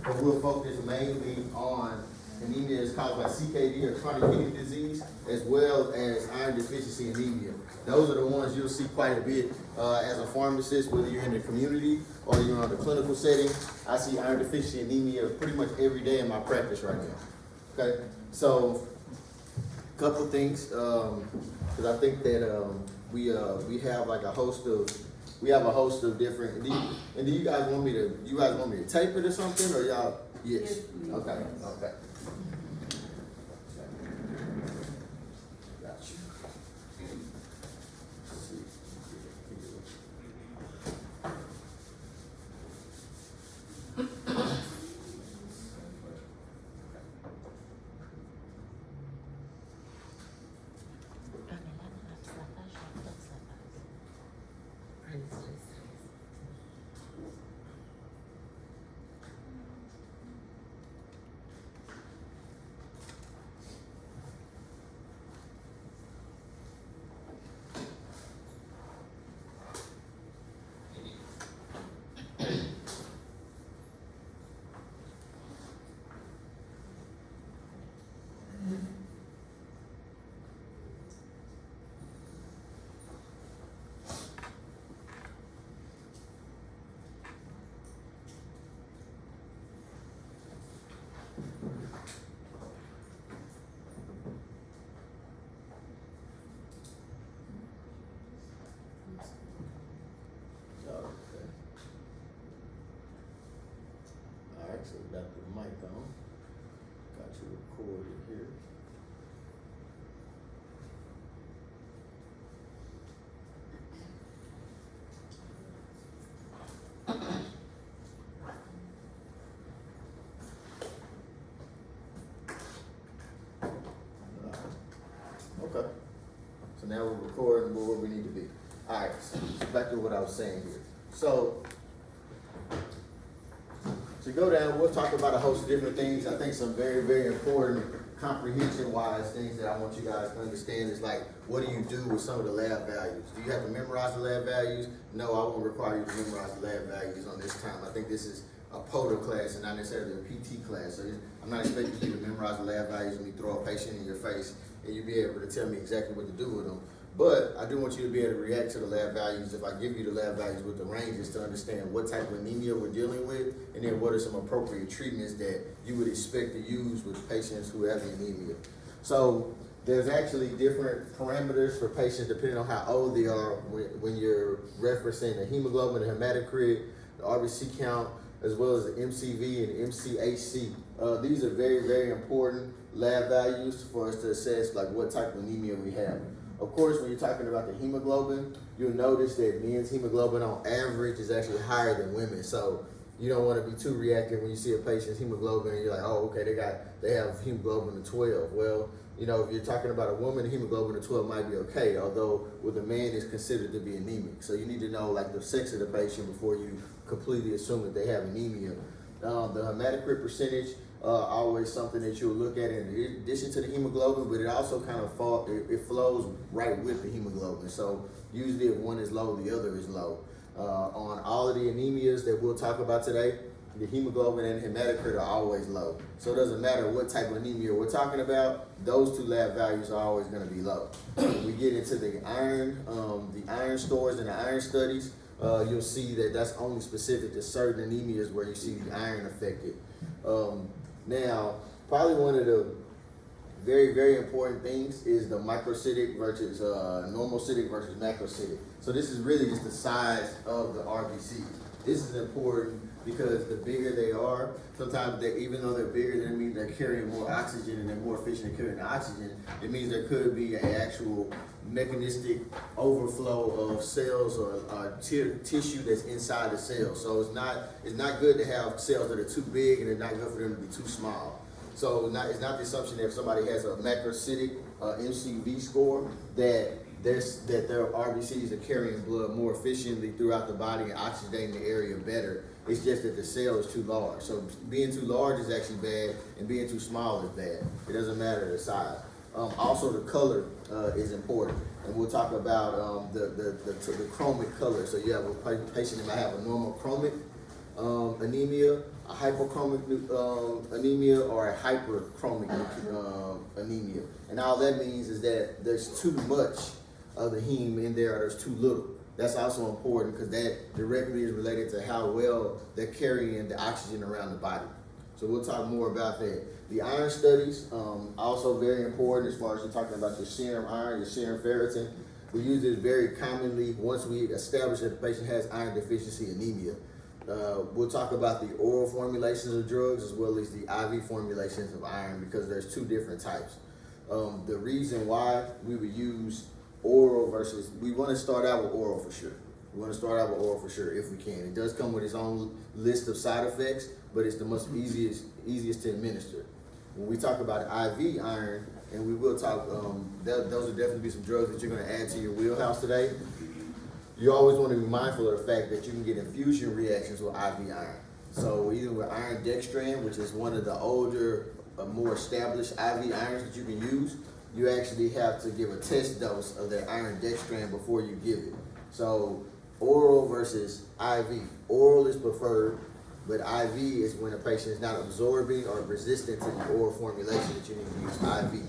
but we'll focus mainly on anemia is caused by CKD or chronic kidney disease, as well as iron deficiency anemia. Those are the ones you'll see quite a bit as a pharmacist, whether you're in the community or you're in the clinical setting. I see iron deficiency anemia pretty much every day in my practice right now. Okay, so a couple things, because I think that we have like a host of different. Do you guys want me to tape it or something, or y'all? Yes. Okay. Okay. Got you. Let's see. So we got the mic on, got you recorded here. Okay, so now we're recording where we need to be. All right, so back to what I was saying here. So to go down, we'll talk about a host of different things. I think some very, very important comprehension-wise things that I want you guys to understand is like, what do you do with some of the lab values? Do you have to memorize the lab values? No, I won't require you to memorize the lab values on this time. I think this is a POTA class and not necessarily a PT class. So I'm not expecting you to memorize the lab values when you throw a patient in your face and you'll be able to tell me exactly what to do with them. But I do want you to be able to react to the lab values if I give you the lab values with the ranges to understand what type of anemia we're dealing with, and then what are some appropriate treatments that you would expect to use with patients who have anemia. So there's actually different parameters for patients depending on how old they are when you're referencing the hemoglobin, the hematocrit, the RBC count, as well as the MCV and MCHC. These are very, very important lab values for us to assess like what type of anemia we have. Of course, when you're talking about the hemoglobin, you'll notice that men's hemoglobin on average is actually higher than women. So you don't want to be too reactive when you see a patient's hemoglobin and you're like, oh, okay, they have hemoglobin of 12. Well, you know, if you're talking about a woman, hemoglobin of 12 might be okay, although with a man it's considered to be anemic. So you need to know like the sex of the patient before you completely assume that they have anemia. The hematocrit percentage, always something that you'll look at in addition to the hemoglobin, but it also kind of flows right with the hemoglobin. So usually if one is low, the other is low. On all of the anemias that we'll talk about today, the hemoglobin and hematocrit are always low. So it doesn't matter what type of anemia we're talking about, those two lab values are always going to be low. When we get into the iron stores and the iron studies, you'll see that that's only specific to certain anemias where you see the iron affected. Now, probably one of the very, very important things is the microcytic versus normocytic versus macrocytic. So this is really just the size of the RBC. This is important because the bigger they are, sometimes even though they're bigger, that means they're carrying more oxygen and they're more efficient at carrying the oxygen. It means there could be an actual mechanistic overflow of cells or tissue that's inside the cell. So it's not good to have cells that are too big, and it's not good for them to be too small. So it's not the assumption that if somebody has a macrocytic MCV score that their RBCs are carrying blood more efficiently throughout the body and oxygenating the area better. It's just that the cell is too large. So being too large is actually bad, and being too small is bad. It doesn't matter the size. Also, the color is important, and we'll talk about the chromic color. So you have a patient that might have a normal chromic anemia, a hypochromic anemia, or a hyperchromic anemia. And all that means is that there's too much of the heme in there, or there's too little. That's also important because that directly is related to how well they're carrying the oxygen around the body. So we'll talk more about that. The iron studies, also very important as far as you're talking about your serum iron, your serum ferritin. We use this very commonly once we establish that the patient has iron deficiency anemia. We'll talk about the oral formulations of drugs as well as the IV formulations of iron, because there's two different types. The reason why we would use oral versus, we want to start out with oral for sure. We want to start out with oral for sure if we can. It does come with its own list of side effects, but it's the most easiest to administer. When we talk about IV iron, and we will talk, those will definitely be some drugs that you're going to add to your wheelhouse today. You always want to be mindful of the fact that you can get infusion reactions with IV iron. So either with iron dextran, which is one of the older, more established IV irons that you can use, you actually have to give a test dose of that iron dextran before you give it. So oral versus IV. Oral is preferred, but IV is when a patient is not absorbing or resistant to the oral formulation that you need to use IV.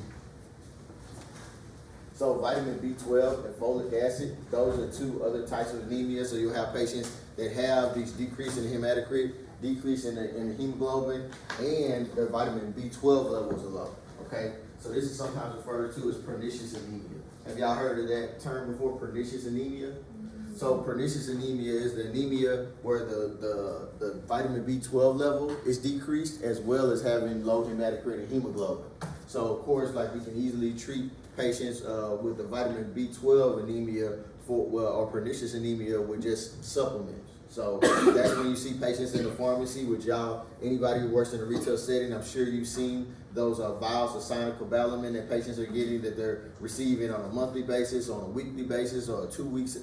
So vitamin B12 and folic acid, those are two other types of anemia. So you'll have patients that have these decrease in hematocrit, decrease in the hemoglobin, and their vitamin B12 levels are low, okay? So this is sometimes referred to as pernicious anemia. Have y'all heard of that term before, pernicious anemia? So pernicious anemia is the anemia where the vitamin B12 level is decreased, as well as having low hematocrit and hemoglobin. So of course, like, we can easily treat patients with the vitamin B12 anemia or pernicious anemia with just supplements. So that's when you see patients in the pharmacy with y'all. Anybody who works in a retail setting, I'm sure you've seen those vials of cyanocobalamin that patients are getting, that they're receiving on a monthly basis, on a weekly basis, or 2 weeks,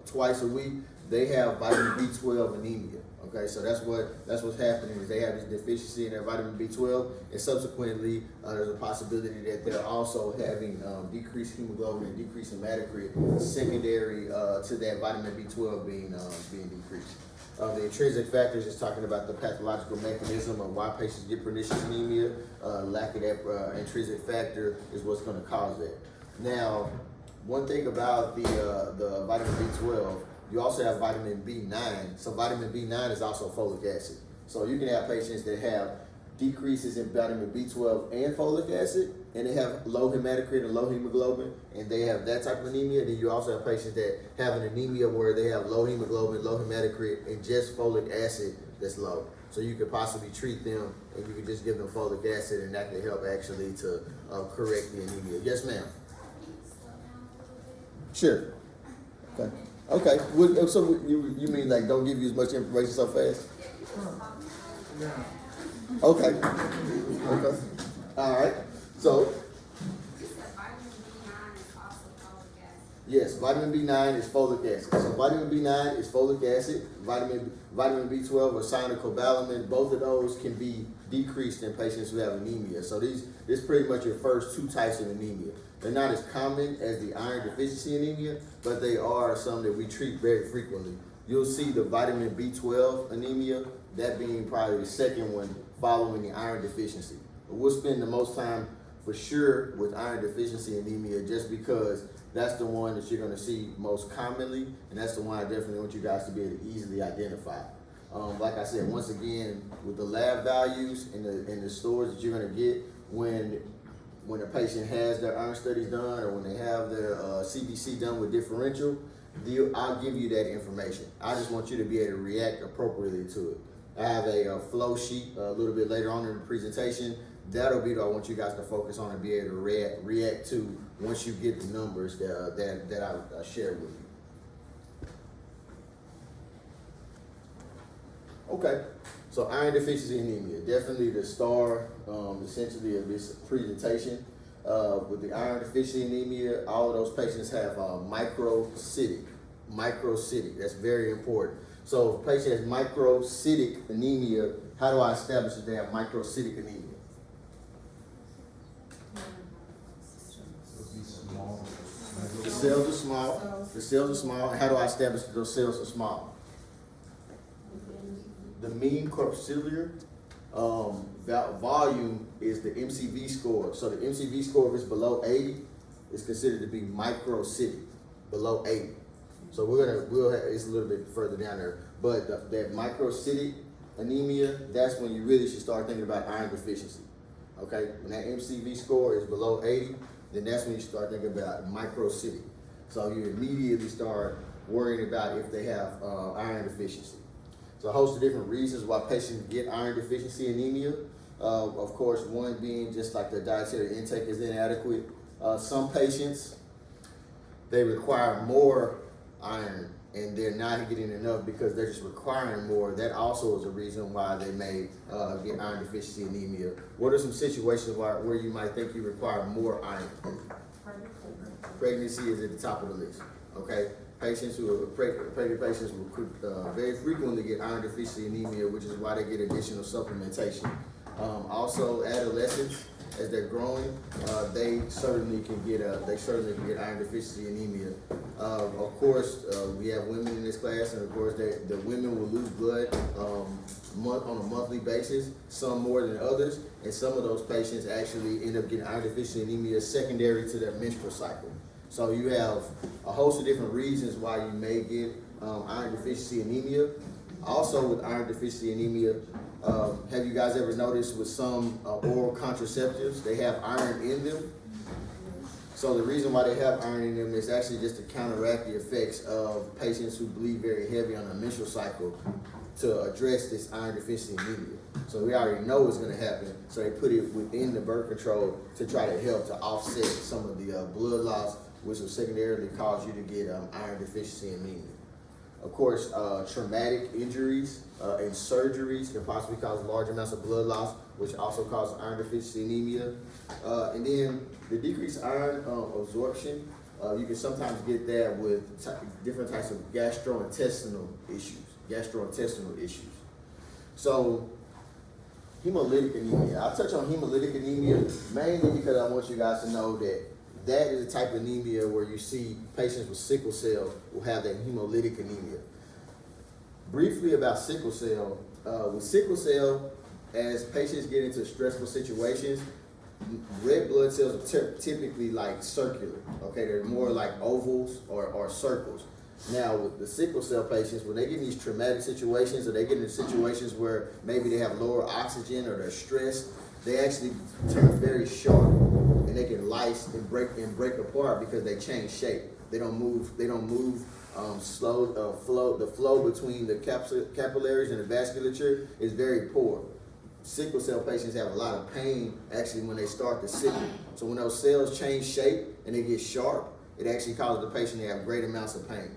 twice a week. They have vitamin B12 anemia. Okay, so that's what's happening, is they have this deficiency in their vitamin B12, and subsequently there's a possibility that they're also having decreased hemoglobin and decreased hematocrit secondary to that vitamin B12 being decreased. The intrinsic factors is talking about the pathological mechanism of why patients get pernicious anemia. Lack of that intrinsic factor is what's going to cause that. Now, one thing about the vitamin B12, you also have vitamin B9. So vitamin B9 is also folic acid. So you can have patients that have decreases in vitamin B12 and folic acid, and they have low hematocrit and low hemoglobin, and they have that type of anemia. Then you also have patients that have an anemia where they have low hemoglobin, low hematocrit, and just folic acid that's low. So you could possibly treat them, and you could just give them folic acid, and that can help actually to correct the anemia. Yes, ma'am. Sure. Okay. Okay. So you mean like don't give you as much information so fast? Yeah. Okay. Okay. All right. So. Yes, vitamin B9 is folic acid. So vitamin B9 is folic acid. Vitamin B12 or cyanocobalamin, both of those can be decreased in patients who have anemia. So this is pretty much your first two types of anemia. They're not as common as the iron deficiency anemia, but they are some that we treat very frequently. You'll see the vitamin B12 anemia, that being probably the second one following the iron deficiency. But we'll spend the most time for sure with iron deficiency anemia, just because that's the one that you're going to see most commonly, and that's the one I definitely want you guys to be able to easily identify. Like I said, once again, with the lab values and the stores that you're going to get when a patient has their iron studies done, or when they have their CBC done with differential, I'll give you that information. I just want you to be able to react appropriately to it. I have a flow sheet a little bit later on in the presentation. That'll be what I want you guys to focus on and be able to react to once you get the numbers that I shared with you. Okay, so iron deficiency anemia, definitely the star essentially of this presentation. With the iron deficiency anemia, all of those patients have microcytic. That's very important. So if a patient has microcytic anemia, how do I establish that they have microcytic anemia? The cells are small. The cells are small. How do I establish that those cells are small? the mean corpuscular volume is the MCV score. So the MCV score, if it's below 80, is considered to be microcytic, below 80. So we'll have, it's a little bit further down there. But that microcytic anemia, that's when you really should start thinking about iron deficiency. Okay, when that MCV score is below 80, then that's when you start thinking about microcytic. So you immediately start worrying about if they have iron deficiency. So a host of different reasons why patients get iron deficiency anemia. Of course, one being just like the dietary intake is inadequate. Some patients, they require more iron and they're not getting enough because they're just requiring more. That also is a reason why they may get iron deficiency anemia. What are some situations where you might think you require more iron? Pregnancy is at the top of the list, okay? Patients who are pregnant patients will very frequently get iron deficiency anemia, which is why they get additional supplementation. Also, adolescents, as they're growing, they certainly can get iron deficiency anemia. Of course, we have women in this class, and of course, the women will lose blood on a monthly basis, some more than others, and some of those patients actually end up getting iron deficiency anemia secondary to their menstrual cycle. So you have a host of different reasons why you may get iron deficiency anemia. Also with iron deficiency anemia, have you guys ever noticed with some oral contraceptives, they have iron in them? So the reason why they have iron in them is actually just to counteract the effects of patients who bleed very heavy on the menstrual cycle to address this iron deficiency anemia. So we already know it's going to happen, so they put it within the birth control to try to help to offset some of the blood loss, which will secondarily cause you to get iron deficiency anemia. Of course, traumatic injuries and surgeries can possibly cause large amounts of blood loss, which also causes iron deficiency anemia. And then the decreased iron absorption, you can sometimes get that with different types of gastrointestinal issues. So hemolytic anemia. I'll touch on hemolytic anemia mainly because I want you guys to know that is a type of anemia where you see patients with sickle cell will have that hemolytic anemia. Briefly about sickle cell. With sickle cell, as patients get into stressful situations, red blood cells are typically like circular, okay? They're more like ovals or circles. Now with the sickle cell patients, when they get in these traumatic situations or they get in situations where maybe they have lower oxygen or they're stressed, they actually turn very sharp and they can lyse and break apart because they change shape. They don't move slow. The flow between the capillaries and the vasculature is very poor. Sickle cell patients have a lot of pain actually when they start to sickle. So when those cells change shape and they get sharp, it actually causes the patient to have great amounts of pain.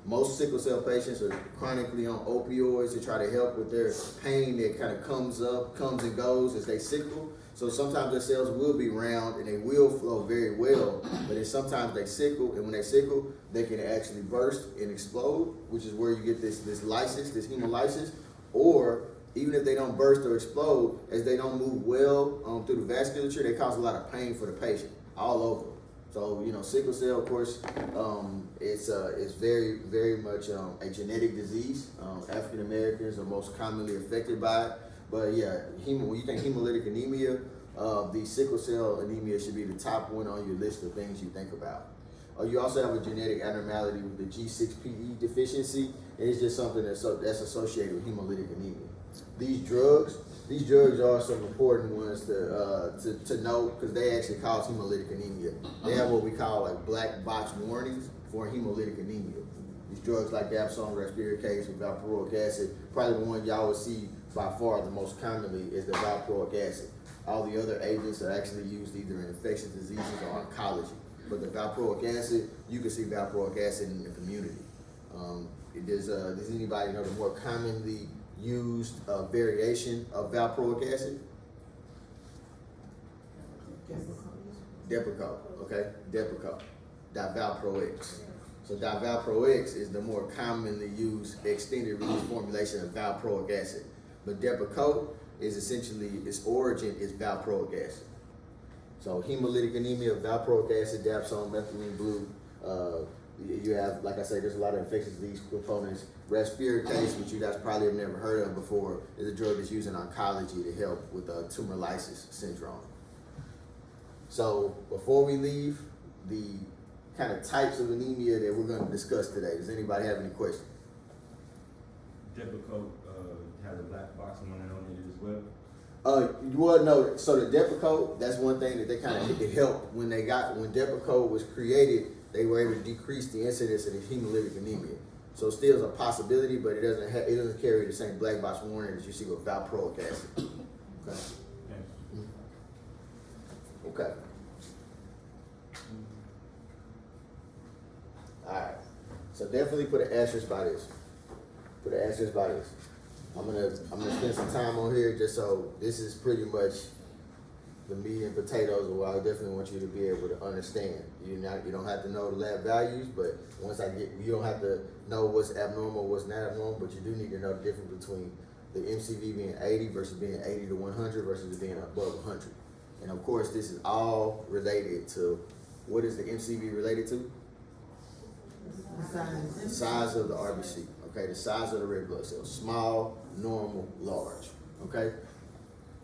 Most sickle cell patients are chronically on opioids to try to help with their pain that kind of comes and goes as they sickle. So sometimes their cells will be round and they will flow very well, but then sometimes they sickle, and when they sickle, they can actually burst and explode, which is where you get this lysis, this hemolysis, or even if they don't burst or explode, as they don't move well through the vasculature, they cause a lot of pain for the patient all over. So, you know, sickle cell, of course, it's very, very much a genetic disease. African Americans are most commonly affected by it. But yeah, when you think hemolytic anemia, the sickle cell anemia should be the top one on your list of things you think about. You also have a genetic abnormality with the G6PD deficiency. It's just something that's associated with hemolytic anemia. These drugs are some important ones to note because they actually cause hemolytic anemia. They have what we call like black box warnings for hemolytic anemia. These drugs like dapsone, respiricase, and valproic acid, probably the one y'all would see by far the most commonly is the valproic acid. All the other agents are actually used either in infectious diseases or oncology. But the valproic acid, you can see valproic acid in the community. Does anybody know the more commonly used variation of valproic acid? Depakote, okay? Depakote, divalproex. So divalproex is the more commonly used extended release formulation of valproic acid. But Depakote is essentially, its origin is valproic acid. So hemolytic anemia, valproic acid, dapsone, methylene blue, You have, like I say, there's a lot of infectious disease components. Respiricase, which you guys probably have never heard of before, is a drug that's used in oncology to help with tumor lysis syndrome. So before we leave, the kind of types of anemia that we're going to discuss today. Does anybody have any questions? Depakote has a black box on it as well. Well, no. So the Depakote, that's one thing that they kind of it helped when Depakote was created. They were able to decrease the incidence of the hemolytic anemia. So still is a possibility, but it doesn't carry the same black box warning that you see with valproic acid. Okay. Okay. All right. So definitely put an asterisk by this. Put an asterisk by this. I'm gonna spend some time on here just so this is pretty much the meat and potatoes of what I definitely want you to be able to understand. You don't have to know the lab values, but you don't have to know what's abnormal, what's not abnormal, but you do need to know the difference between the MCV being 80 versus being 80 to 100 versus being above 100. And of course, this is all related to, what is the MCV related to? The size of the RBC, okay? The size of the red blood cells, small, normal, large, okay?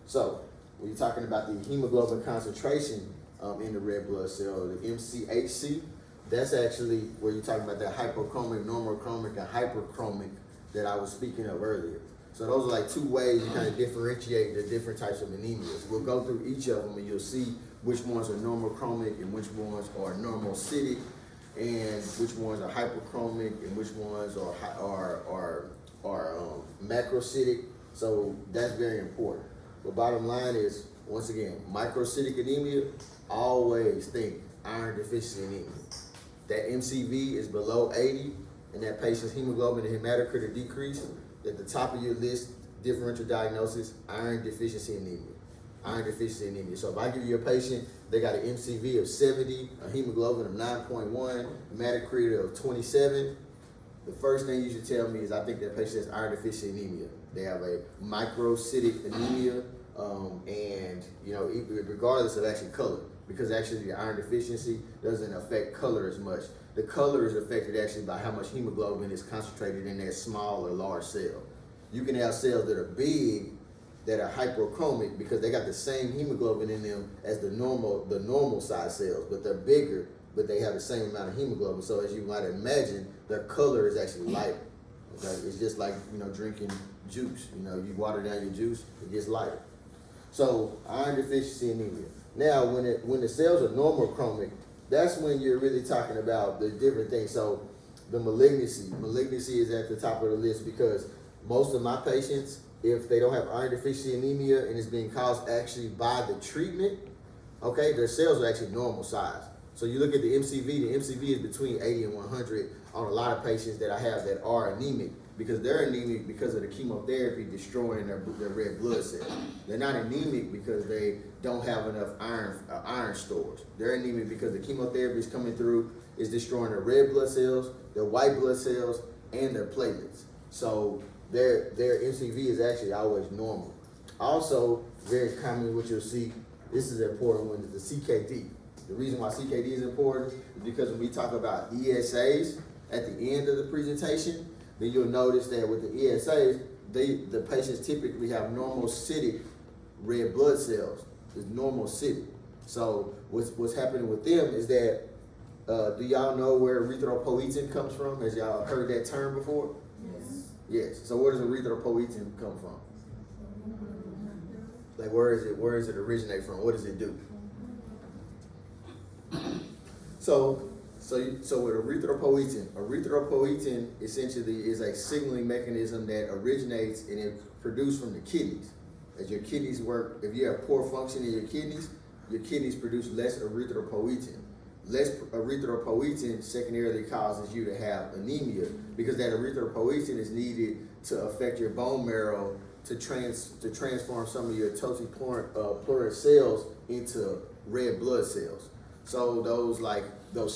So, when you're talking about the hemoglobin concentration in the red blood cell, the MCHC, that's actually where you're talking about that hypochromic, normochromic, and hyperchromic that I was speaking of earlier. So those are like two ways you kind of differentiate the different types of anemias. We'll go through each of them and you'll see which ones are normochromic and which ones are normocytic, and which ones are hyperchromic and which ones are macrocytic. So that's very important. But bottom line is, once again, microcytic anemia, always think iron deficiency anemia. That MCV is below 80 and that patient's hemoglobin and hematocrit are decreased. At the top of your list, differential diagnosis, iron deficiency anemia. Iron deficiency anemia. So if I give you a patient, they got an MCV of 70, a hemoglobin of 9.1, hematocrit of 27, the first thing you should tell me is I think that patient has iron deficiency anemia. They have a microcytic anemia, and regardless of actually color, because actually the iron deficiency doesn't affect color as much. The color is affected actually by how much hemoglobin is concentrated in that small or large cell. You can have cells that are big that are hyperchromic because they got the same hemoglobin in them as the normal size cells, but they're bigger, but they have the same amount of hemoglobin. So as you might imagine, their color is actually lighter. Okay? It's just like drinking juice. You water down your juice, it gets lighter. So iron deficiency anemia. Now, when the cells are normochromic, that's when you're really talking about the different things. So the malignancy is at the top of the list because most of my patients, if they don't have iron deficiency anemia and it's being caused actually by the treatment, okay, their cells are actually normal size. So you look at the MCV is between 80 and 100 on a lot of patients that I have that are anemic because they're anemic because of the chemotherapy destroying their red blood cells. They're not anemic because they don't have enough iron stores. They're anemic because the chemotherapy is coming through, is destroying their red blood cells, their white blood cells, and their platelets. So their MCV is actually always normal. Also, very commonly what you'll see, this is an important one, is the CKD. The reason why CKD is important is because when we talk about ESAs at the end of the presentation, then you'll notice that with the ESAs, the patients typically have normocytic red blood cells. It's normocytic. So what's happening with them is that, do y'all know where erythropoietin comes from? Has y'all heard that term before? Yes. Yes. So where does erythropoietin come from? Like where does it originate from? What does it do? So with erythropoietin essentially is a signaling mechanism that originates and is produced from the kidneys. As your kidneys work, if you have poor function in your kidneys produce less erythropoietin. Less erythropoietin secondarily causes you to have anemia because that erythropoietin is needed to affect your bone marrow to transform some of your totipleural cells into red blood cells. So those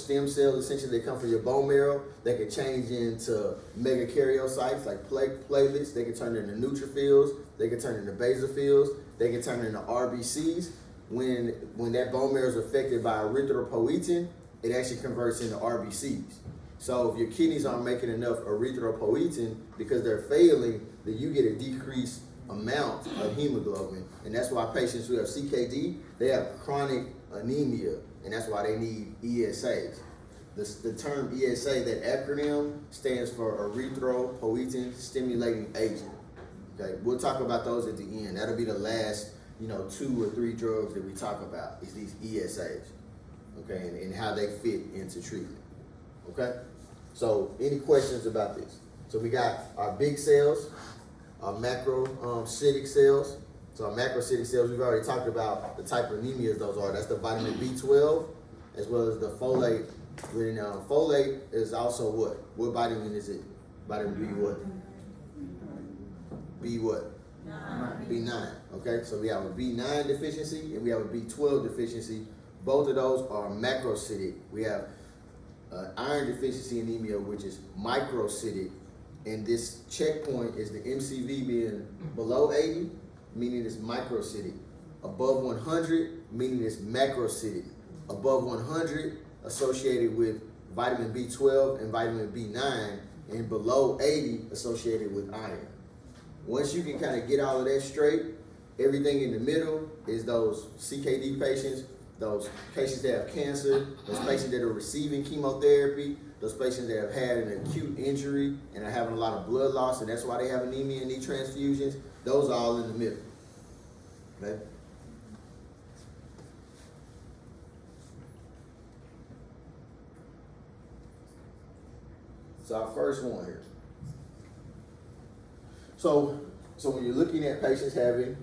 stem cells, essentially, they come from your bone marrow. They can change into megakaryocytes, like platelets. They can turn into neutrophils. They can turn into basophils. They can turn into RBCs. When that bone marrow is affected by erythropoietin, it actually converts into RBCs. So if your kidneys aren't making enough erythropoietin because they're failing, then you get a decreased amount of hemoglobin. And that's why patients who have CKD, they have chronic anemia, and that's why they need ESAs. The term ESA, that acronym, stands for erythropoietin stimulating agent. Okay, we'll talk about those at the end. That'll be the last, 2 or 3 drugs that we talk about is these ESAs. Okay, and how they fit into treatment. Okay, so any questions about this? So we got our big cells, our macrocytic cells. So our macrocytic cells, we've already talked about the type of anemias those are. That's the vitamin B12 as well as the folate. Folate is also what? What vitamin is it? Vitamin B what? B what? B9. Okay, so we have a B9 deficiency and we have a B12 deficiency. Both of those are macrocytic. We have iron deficiency anemia, which is microcytic. And this checkpoint is the MCV being below 80, meaning it's microcytic. Above 100, meaning it's macrocytic. Above 100, associated with vitamin B12 and vitamin B9, and below 80, associated with iron. Once you can kind of get all of that straight, everything in the middle is those CKD patients, those patients that have cancer, those patients that are receiving chemotherapy, those patients that have had an acute injury and are having a lot of blood loss, and that's why they have anemia and need transfusions. Those are all in the middle. Okay? So our first one here. So when you're looking at patients having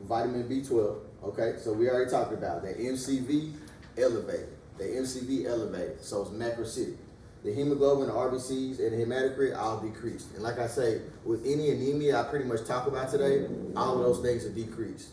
vitamin B12, okay, so we already talked about that MCV elevated. The MCV elevated, so it's macrocytic. The hemoglobin, the RBCs, and the hematocrit all decreased. And like I say, with any anemia I pretty much talk about today, all of those things are decreased.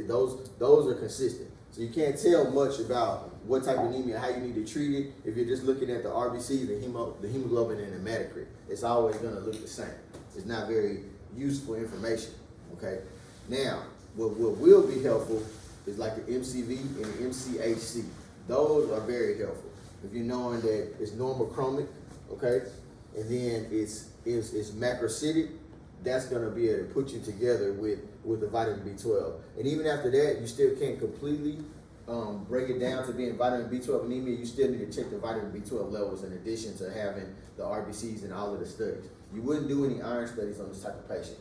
Those are consistent. So you can't tell much about what type of anemia, how you need to treat it, if you're just looking at the RBC, the hemoglobin, and the hematocrit. It's always going to look the same. It's not very useful information. Okay. Now, what will be helpful is like the MCV and the MCHC. Those are very helpful. If you're knowing that it's normochromic, okay, and then it's macrocytic, that's gonna be able to put you together with the vitamin B12. And even after that, you still can't completely break it down to being vitamin B12 anemia. You still need to check the vitamin B12 levels in addition to having the RBCs and all of the studies. You wouldn't do any iron studies on this type of patient.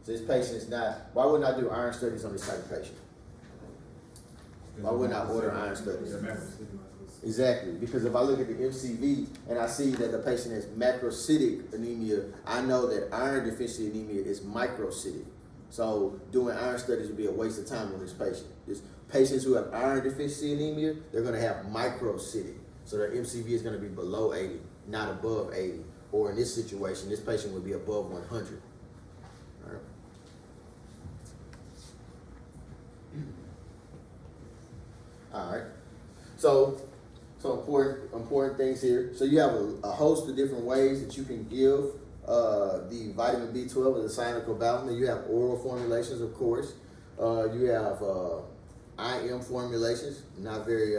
So this patient is not, why wouldn't I do iron studies on this type of patient? Why wouldn't I order iron studies? Exactly, because if I look at the MCV and I see that the patient has macrocytic anemia, I know that iron deficiency anemia is microcytic. So doing iron studies would be a waste of time on this patient. Patients who have iron deficiency anemia, they're going to have microcytic. So their MCV is going to be below 80, not above 80. Or in this situation, this patient would be above 100. All right. All right. So important things here. So you have a host of different ways that you can give the vitamin B12 or the cyanocobalamin. You have oral formulations, of course. You have IM formulations, not very,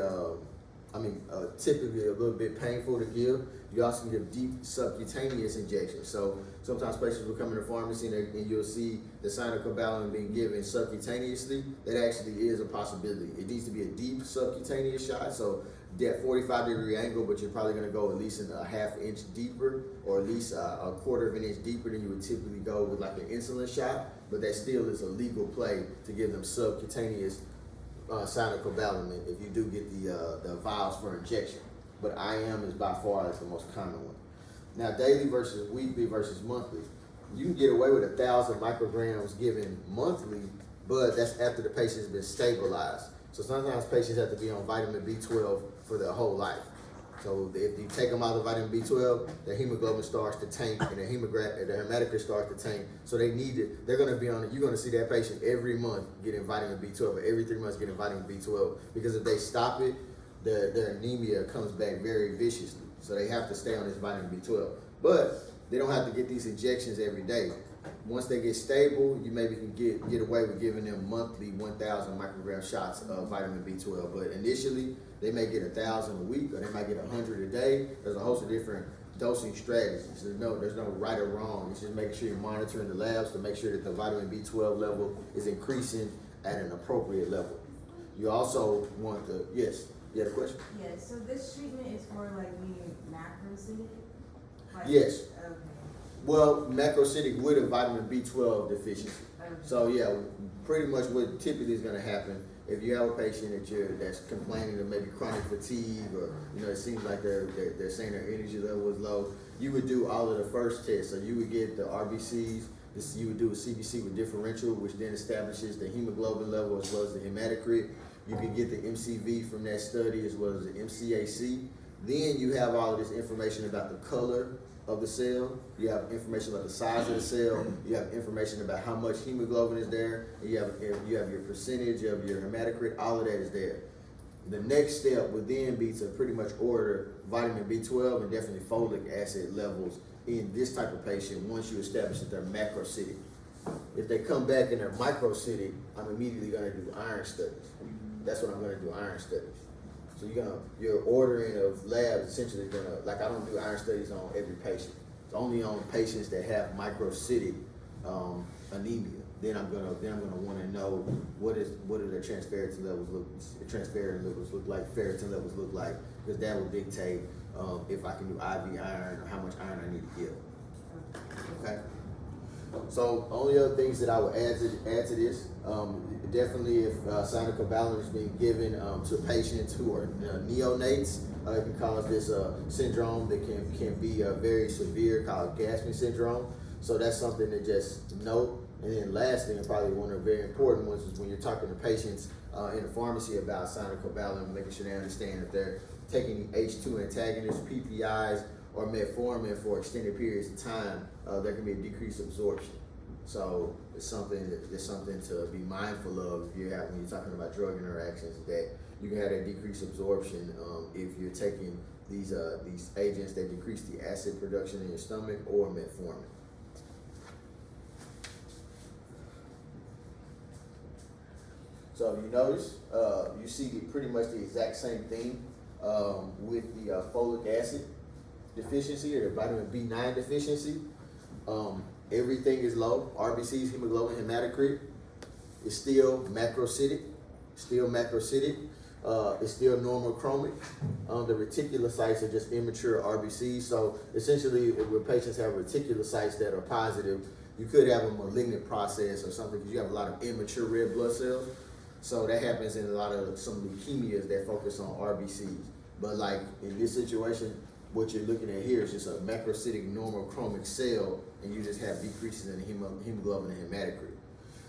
typically a little bit painful to give. You also can give deep subcutaneous injections. So sometimes patients will come in the pharmacy and you'll see the cyanocobalamin being given subcutaneously. That actually is a possibility. It needs to be a deep subcutaneous shot. So that 45-degree angle, but you're probably going to go at least in a half inch deeper, or at least a quarter of an inch deeper than you would typically go with like an insulin shot. But that still is a legal play to give them subcutaneous cyanocobalamin if you do get the vials for injection. But IM is by far the most common one. Now, daily versus weekly versus monthly, you can get away with 1,000 micrograms given monthly, but that's after the patient's been stabilized. So sometimes patients have to be on vitamin B12 for their whole life. So if you take them out of vitamin B12, their hemoglobin starts to tank and their hematocrit starts to tank. So they need it. They're going to be on it. You're going to see that patient every month getting vitamin B12, or every 3 months getting vitamin B12, because if they stop it, their anemia comes back very viciously. So they have to stay on this vitamin B12. But they don't have to get these injections every day. Once they get stable, you maybe can get away with giving them monthly 1,000 microgram shots of vitamin B12. But initially, they may get 1,000 a week, or they might get 100 a day. There's a host of different dosing strategies. There's no right or wrong. It's just making sure you're monitoring the labs to make sure that the vitamin B12 level is increasing at an appropriate level. You also want the, yes, you had a question? Yes, so this treatment is for like being macrocytic? Like, Yes. Okay. Well, macrocytic with a vitamin B12 deficiency. Okay. So yeah, pretty much what typically is going to happen if you have a patient that's complaining of maybe chronic fatigue, or it seems like they're saying their energy level is low, you would do all of the first tests. So you would get the RBCs. You would do a CBC with differential, which then establishes the hemoglobin level as well as the hematocrit. You can get the MCV from that study as well as the MCAC. Then you have all of this information about the color of the cell. You have information about the size of the cell. You have information about how much hemoglobin is there. And you have your percentage of your hematocrit. All of that is there. The next step would then be to pretty much order vitamin B12 and definitely folic acid levels in this type of patient once you establish that they're macrocytic. If they come back and they're microcytic, I'm immediately going to do iron studies. That's what I'm going to do, iron studies. So your ordering of labs essentially I don't do iron studies on every patient. It's only on patients that have microcytic anemia. Then I'm gonna want to know what do their transferrin levels look like, ferritin levels look like, because that will dictate if I can do IV iron or how much iron I need to give. Okay. So only other things that I would add to this, definitely if cyanocobalamin is being given to patients who are neonates, it can cause this syndrome that can be very severe called gasping syndrome. So that's something to just note. And then lastly, and probably one of the very important ones, is when you're talking to patients in a pharmacy about cyanocobalamin, making sure they understand if they're taking H2 antagonists, PPIs, or metformin for extended periods of time, there can be a decreased absorption. So it's something to be mindful of when you're talking about drug interactions, that you can have that decreased absorption if you're taking these agents that decrease the acid production in your stomach, or metformin. So you notice, you see pretty much the exact same thing with the folic acid deficiency or the vitamin B9 deficiency. Everything is low. RBCs, hemoglobin, hematocrit is still macrocytic. It's still normochromic. The reticulocytes are just immature RBCs. So essentially, when patients have reticulocytes that are positive, you could have a malignant process or something, because you have a lot of immature red blood cells. So that happens in some leukemias that focus on RBCs. But like in this situation, what you're looking at here is just a macrocytic normochromic cell, and you just have decreases in the hemoglobin and hematocrit.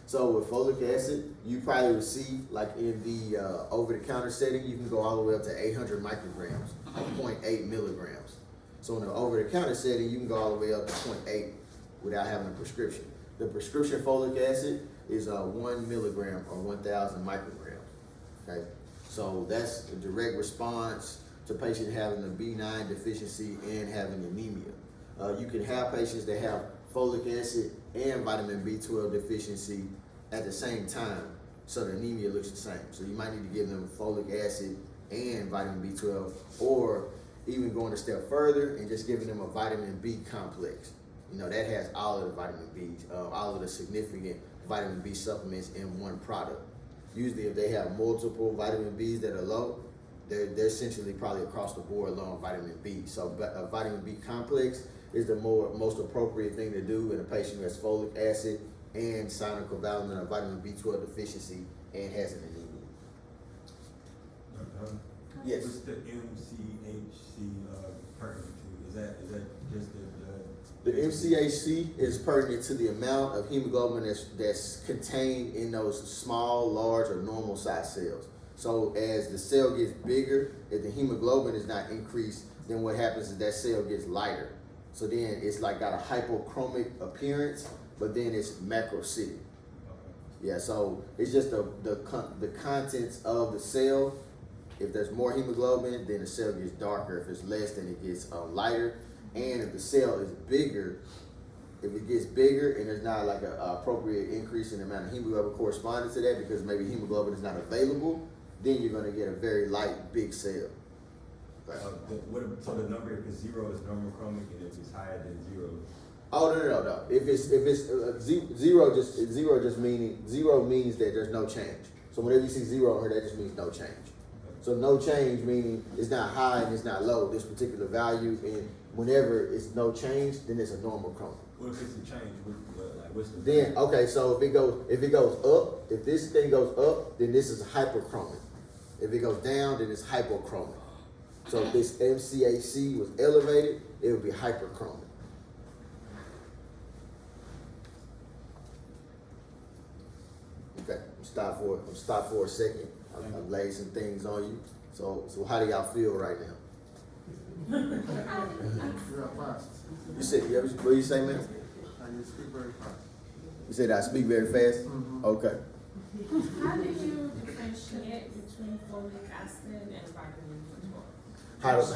So with folic acid, you probably would see, like in the over-the-counter setting, you can go all the way up to 800 micrograms, 0.8 milligrams. So in the over-the-counter setting, you can go all the way up to 0.8 without having a prescription. The prescription folic acid is 1 milligram or 1,000 micrograms. Okay, so that's a direct response to patient having a B9 deficiency and having anemia. You can have patients that have folic acid and vitamin B12 deficiency at the same time, so the anemia looks the same. So you might need to give them folic acid and vitamin B12, or even going a step further and just giving them a vitamin B complex. That has all of the vitamin B's, all of the significant vitamin B supplements in one product. Usually if they have multiple vitamin B's that are low, they're essentially probably across the board low on vitamin B. So a vitamin B complex is the most appropriate thing to do in a patient who has folic acid and cyanocobalamin or vitamin B12 deficiency and has an anemia. Yes. What's the MCHC pertinent to? Is that just The MCHC is pertinent to the amount of hemoglobin that's contained in those small, large, or normal size cells. So as the cell gets bigger, if the hemoglobin is not increased, then what happens is that cell gets lighter. So then it's like got a hypochromic appearance, but then it's macrocytic. Yeah, so it's just the contents of the cell. If there's more hemoglobin, then the cell gets darker. If it's less, then it gets lighter. And if the cell is bigger, if it gets bigger and there's not like an appropriate increase in the amount of hemoglobin corresponding to that, because maybe hemoglobin is not available, then you're going to get a very light, big cell. Okay. So the number, if it's 0 is normochromic, and if it's higher than 0, Oh, no. If it's zero, just meaning zero means that there's no change. So whenever you see zero on here, that just means no change. So no change meaning it's not high and it's not low, this particular value, and whenever it's no change, then it's a normochromic. what if it's a change? What's the Then okay, so if it goes up, if this thing goes up, then this is hyperchromic. If it goes down, then it's hypochromic. So if this MCAC was elevated, it would be hyperchromic. Okay, stop for a second. I've laid some things on you. So how do y'all feel right now? You are fast. You said, what you say, man? And you speak very fast. You said I speak very fast? Mhm. Okay. How do you differentiate between folic acid and vitamin B12? How do-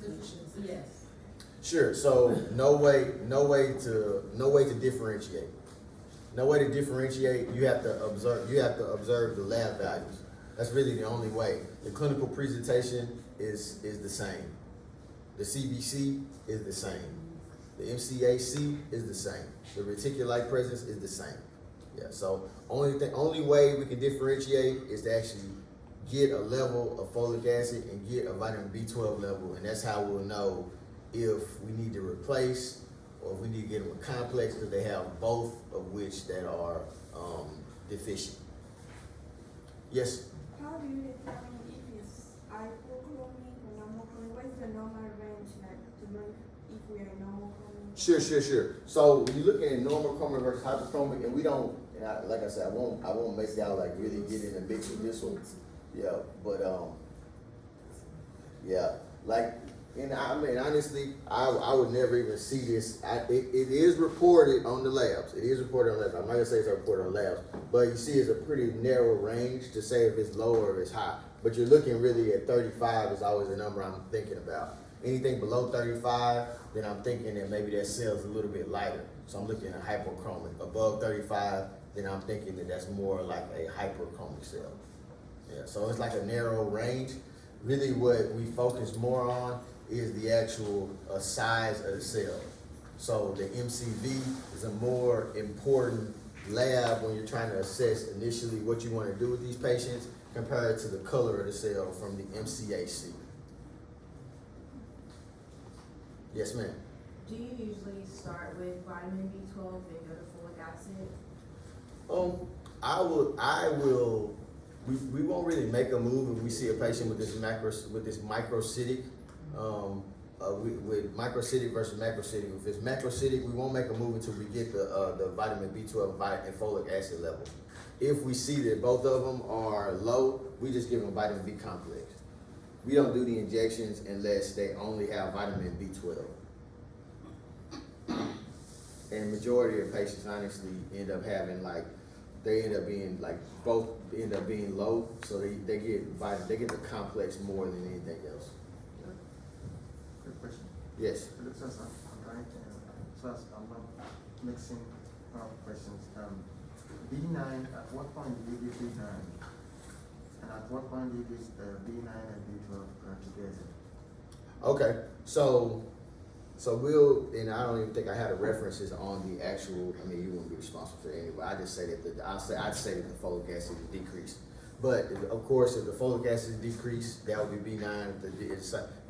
Deficiency, yes. Sure. So no way to differentiate. No way to differentiate. You have to observe the lab values. That's really the only way. The clinical presentation is the same. The CBC is the same. The MCAC is the same. The reticulite presence is the same. Yeah. So only way we can differentiate is to actually get a level of folic acid and get a vitamin B12 level, and that's how we'll know if we need to replace or if we need to get them a complex, because they have both of which that are deficient. Yes? How do you determine if it's hypochromic or normochromic? What is the normal range like to know if we are normochromic? Sure. So when you're looking at normochromic versus hypochromic, and we don't, and like I said, I won't make y'all like really get in the mix with this one. Yeah, but yeah, like, and I mean, honestly, I would never even see this. It is reported on the labs. It is reported on labs. I'm not gonna say it's reported on labs, but you see it's a pretty narrow range to say if it's low or if it's high. But you're looking really at 35 is always the number I'm thinking about. Anything below 35, then I'm thinking that maybe that cell's a little bit lighter. So I'm looking at hypochromic. Above 35, then I'm thinking that that's more like a hyperchromic cell. Yeah, so it's like a narrow range. Really what we focus more on is the actual size of the cell. So the MCV is a more important lab when you're trying to assess initially what you want to do with these patients compared to the color of the cell from the MCAC. Yes, ma'am. Do you usually start with vitamin B12 and go to folic acid? I will. We won't really make a move if we see a patient with this microcytic, with microcytic versus macrocytic. If it's macrocytic, we won't make a move until we get the vitamin B12 and folic acid level. If we see that both of them are low, we just give them vitamin B complex. We don't do the injections unless they only have vitamin B12. And majority of patients honestly end up having both end up being low, so they get the complex more than anything else. Quick question. Yes. It says I'm right, so I'm not mixing questions. B9, at what point do you give B9? And at what point do you give B9 and B12 together? Okay, so we'll, and I don't even think I had the references on the actual. I mean, you wouldn't be responsible for it anyway. I just say that I'd say that the folic acid is decreased. But of course, if the folic acid is decreased, that would be B9.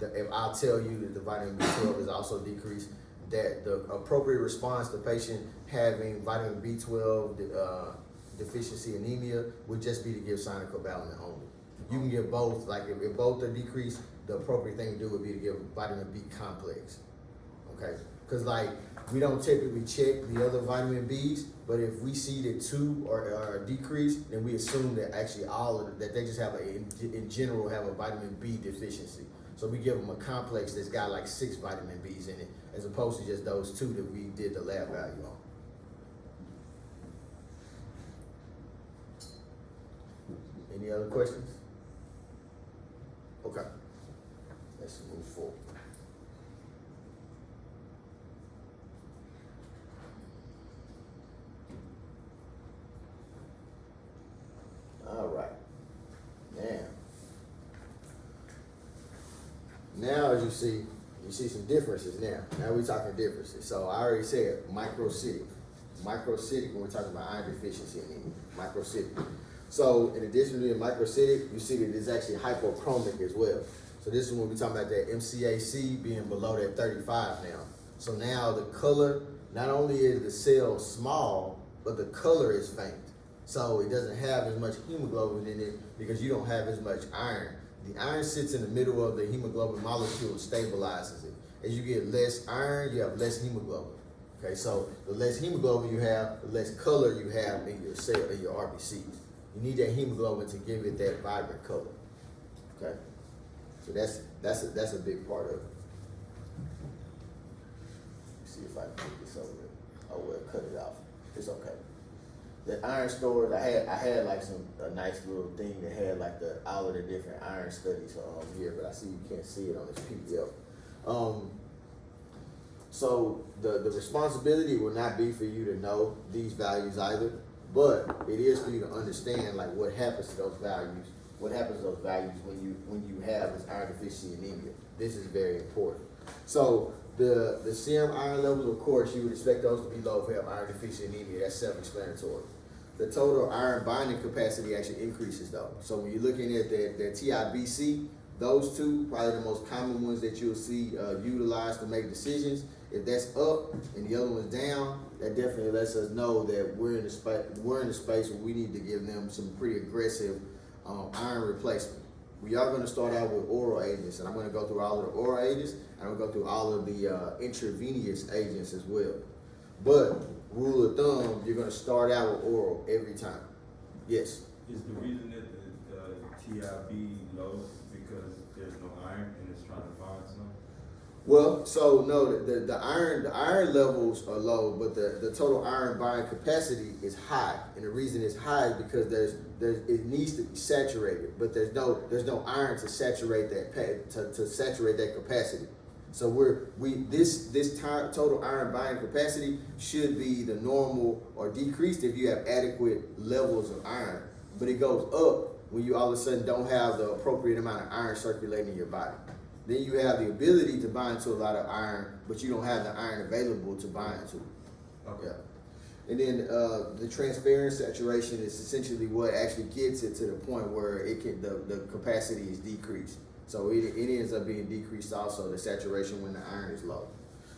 If I'll tell you that the vitamin B12 is also decreased, that the appropriate response to patient having vitamin B12 deficiency anemia would just be to give cyanocobalamin only. You can give both. Like if both are decreased, the appropriate thing to do would be to give vitamin B complex. Okay, because like we don't typically check the other vitamin Bs, but if we see that 2 are decreased, then we assume that actually that they just have in general have a vitamin B deficiency. So we give them a complex that's got like 6 vitamin Bs in it, as opposed to just those 2 that we did the lab value on. Any other questions? Okay, let's move forward. All right. Now, now as you see some differences now. Now we're talking differences. So I already said microcytic. Microcytic when we're talking about iron deficiency anemia. Microcytic. So in addition to being microcytic, you see that it's actually hypochromic as well. So this is when we're talking about that MCAC being below that 35 now. So now the color, not only is the cell small, but the color is faint. So it doesn't have as much hemoglobin in it because you don't have as much iron. The iron sits in the middle of the hemoglobin molecule and stabilizes it. As you get less iron, you have less hemoglobin. Okay, so the less hemoglobin you have, the less color you have in your cell, in your RBCs. You need that hemoglobin to give it that vibrant color. Okay, so that's a big part of it. Let's see if I can get this over there. Oh well, cut it off. It's okay. The iron stores, I had like a nice little thing that had like all of the different iron studies here, but I see you can't see it on this PDF. So the responsibility will not be for you to know these values either, but it is for you to understand like what happens to those values. What happens to those values when you have this iron deficiency anemia? This is very important. So the serum iron levels, of course, you would expect those to be low if you have iron deficiency anemia. That's self-explanatory. The total iron binding capacity actually increases though. So when you're looking at the TIBC, those two probably the most common ones that you'll see utilized to make decisions. If that's up and the other one's down, that definitely lets us know that we're in the space where we need to give them some pretty aggressive iron replacement. We are going to start out with oral agents, and I'm going to go through all of the oral agents, and I'm going to go through all of the intravenous agents as well. But rule of thumb, you're going to start out with oral every time. Yes? Is the reason that the TIB low because there's no iron and it's trying to find some? Well, so no, the iron levels are low, but the total iron binding capacity is high, and the reason it's high is because it needs to be saturated, but there's no iron to saturate to saturate that capacity. So this total iron binding capacity should be the normal or decreased if you have adequate levels of iron, but it goes up when you all of a sudden don't have the appropriate amount of iron circulating in your body. Then you have the ability to bind to a lot of iron, but you don't have the iron available to bind to. Okay. Yeah. And then the transferrin saturation is essentially what actually gets it to the point where the capacity is decreased. So it ends up being decreased also, the saturation when the iron is low.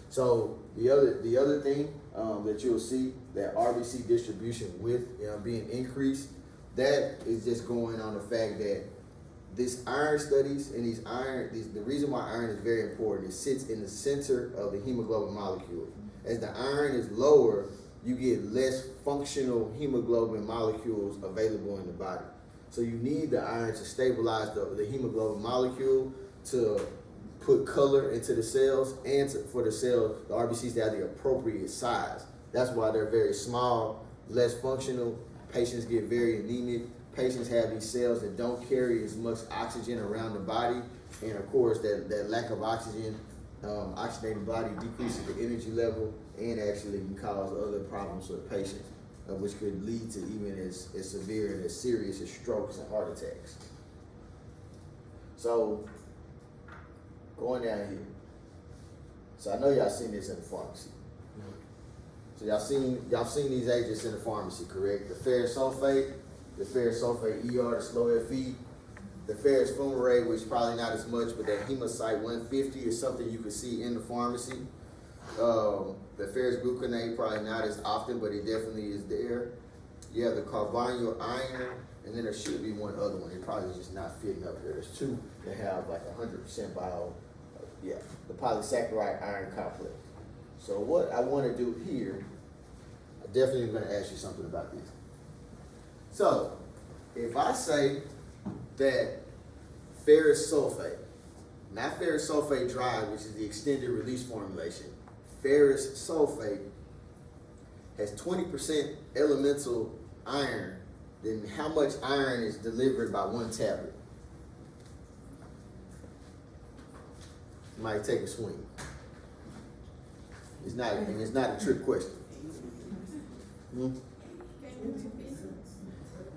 So the other thing that you'll see, that RBC distribution with being increased, that is just going on the fact that this iron studies and the reason why iron is very important, it sits in the center of the hemoglobin molecule. As the iron is lower, you get less functional hemoglobin molecules available in the body. So you need the iron to stabilize the hemoglobin molecule, to put color into the cells, and for the cells, the RBCs to have the appropriate size. That's why they're very small, less functional. Patients get very anemic. Patients have these cells that don't carry as much oxygen around the body, and of course that lack of oxygen, oxygenating body decreases the energy level and actually can cause other problems for the patient, which could lead to even as severe and as serious as strokes and heart attacks. So going down here, so I know y'all seen this in the pharmacy. So y'all seen these agents in the pharmacy, correct? The ferrous sulfate, ER, the slow FE, the ferrous fumarate, which probably not as much, but that hemocyte 150 is something you can see in the pharmacy. The ferrous gluconate, probably not as often, but it definitely is there. You have the carbonyl iron, and then there should be one other one. It probably is just not fitting up here. There's two that have like 100% the polysaccharide iron complex. So what I want to do here, I definitely am going to ask you something about this. So, if I say that ferrous sulfate, not ferrous sulfate dry, which is the extended release formulation, ferrous sulfate has 20% elemental iron, then how much iron is delivered by one tablet? You might take a swing. It's not a trick question.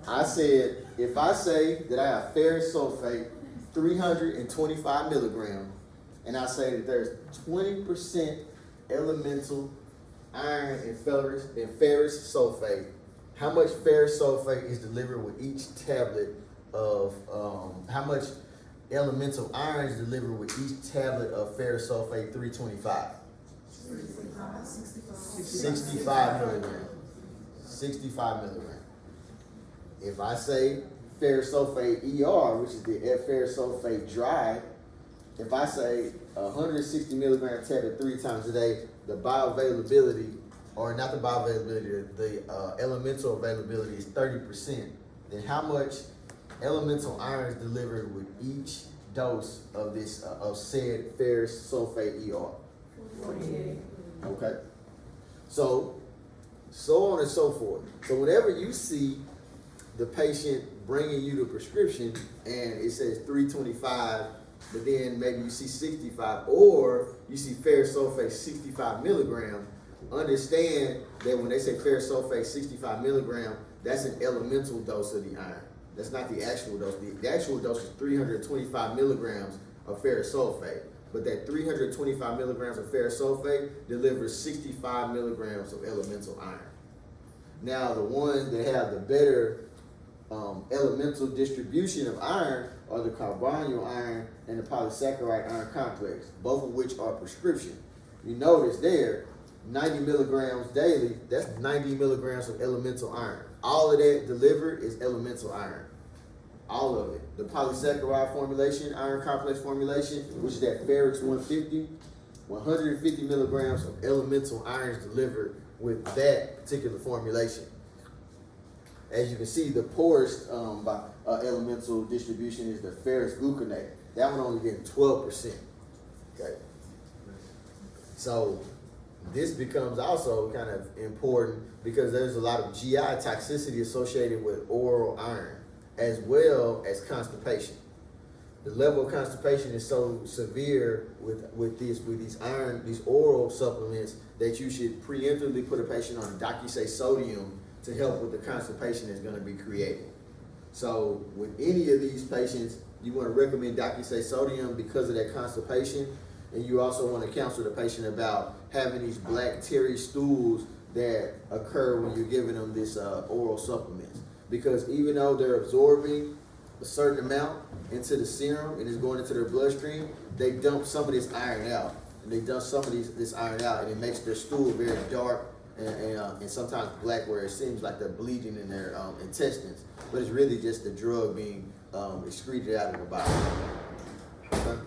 I said, if I say that I have ferrous sulfate, 325 milligrams, and I say that there's 20% elemental iron and ferrous sulfate, how much ferrous sulfate is delivered with each tablet of, how much elemental iron is delivered with each tablet of ferrous sulfate 325? 65 milligrams. 65 milligrams. If I say ferrous sulfate ER, which is the ferrous sulfate dry, if I say 160 milligram tablet 3 times a day, the bioavailability, or not the bioavailability, the elemental availability is 30%. Then how much elemental iron is delivered with each dose of this of said ferrous sulfate ER? 48. Okay. So on and so forth. So whenever you see the patient bringing you the prescription and it says 325, but then maybe you see 65, or you see ferrous sulfate 65 milligram, understand that when they say ferrous sulfate 65 milligram, that's an elemental dose of the iron. That's not the actual dose. The actual dose is 325 milligrams of ferrous sulfate. But that 325 milligrams of ferrous sulfate delivers 65 milligrams of elemental iron. Now, the ones that have the better elemental distribution of iron are the carbonyl iron and the polysaccharide iron complex, both of which are prescription. You notice there, 90 milligrams daily, that's 90 milligrams of elemental iron. All of that delivered is elemental iron. All of it. The polysaccharide formulation, iron complex formulation, which is that ferrix 150, 150 milligrams of elemental iron is delivered with that particular formulation. As you can see, the poorest elemental distribution is the ferrous gluconate. That one only getting 12%. Okay. So this becomes also kind of important because there's a lot of GI toxicity associated with oral iron, as well as constipation. The level of constipation is so severe with these oral supplements that you should preemptively put a patient on DocuSay sodium to help with the constipation that's going to be created. So with any of these patients, you want to recommend DocuSay sodium because of that constipation, and you also want to counsel the patient about having these black terry stools that occur when you're giving them this oral supplements. Because even though they're absorbing a certain amount into the serum and it's going into their bloodstream, they dump some of this iron out. And they dump some of this iron out, and it makes their stool very dark and sometimes black, where it seems like they're bleeding in their intestines. But it's really just the drug being excreted out of the body. Okay?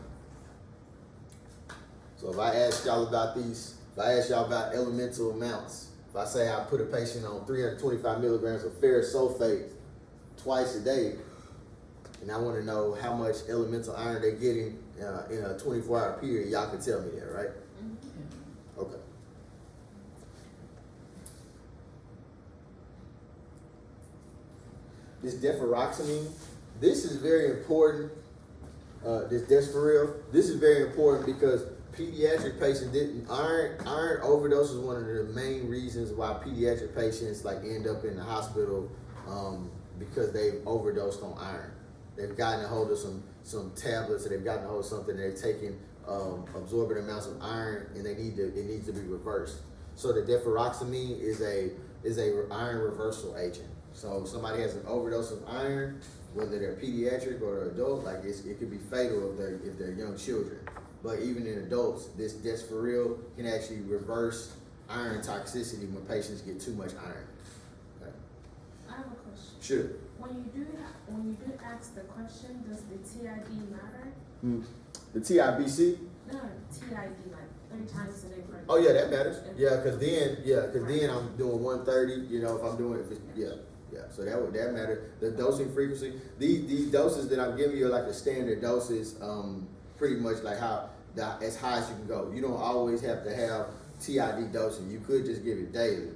So if I ask y'all about these, if I ask y'all about elemental amounts, if I say I put a patient on 325 milligrams of ferrous sulfate twice a day, and I want to know how much elemental iron they're getting in a 24-hour period, y'all can tell me that, right? Mm-hmm. Okay. This deferoxamine, this is very important. This desferil, this is very important because pediatric patients iron overdose is one of the main reasons why pediatric patients end up in the hospital because they've overdosed on iron. They've gotten a hold of some tablets, or they've gotten a hold of something, they've taken absorbent amounts of iron, and it needs to be reversed. So the deferoxamine is a iron reversal agent. So if somebody has an overdose of iron, whether they're pediatric or they're adult, it could be fatal if they're young children. But even in adults, this desferil can actually reverse iron toxicity when patients get too much iron. Okay. I have a question. Sure. When you do ask the question, does the TID matter? The TIBC? No, TID, like 3 times a day. Oh yeah, that matters. Yeah, cause then I'm doing 130. If I'm doing it, So that matter. The dosing frequency. These doses that I'm giving you are like the standard doses. Pretty much like as high as you can go. You don't always have to have TID dosing. You could just give it daily.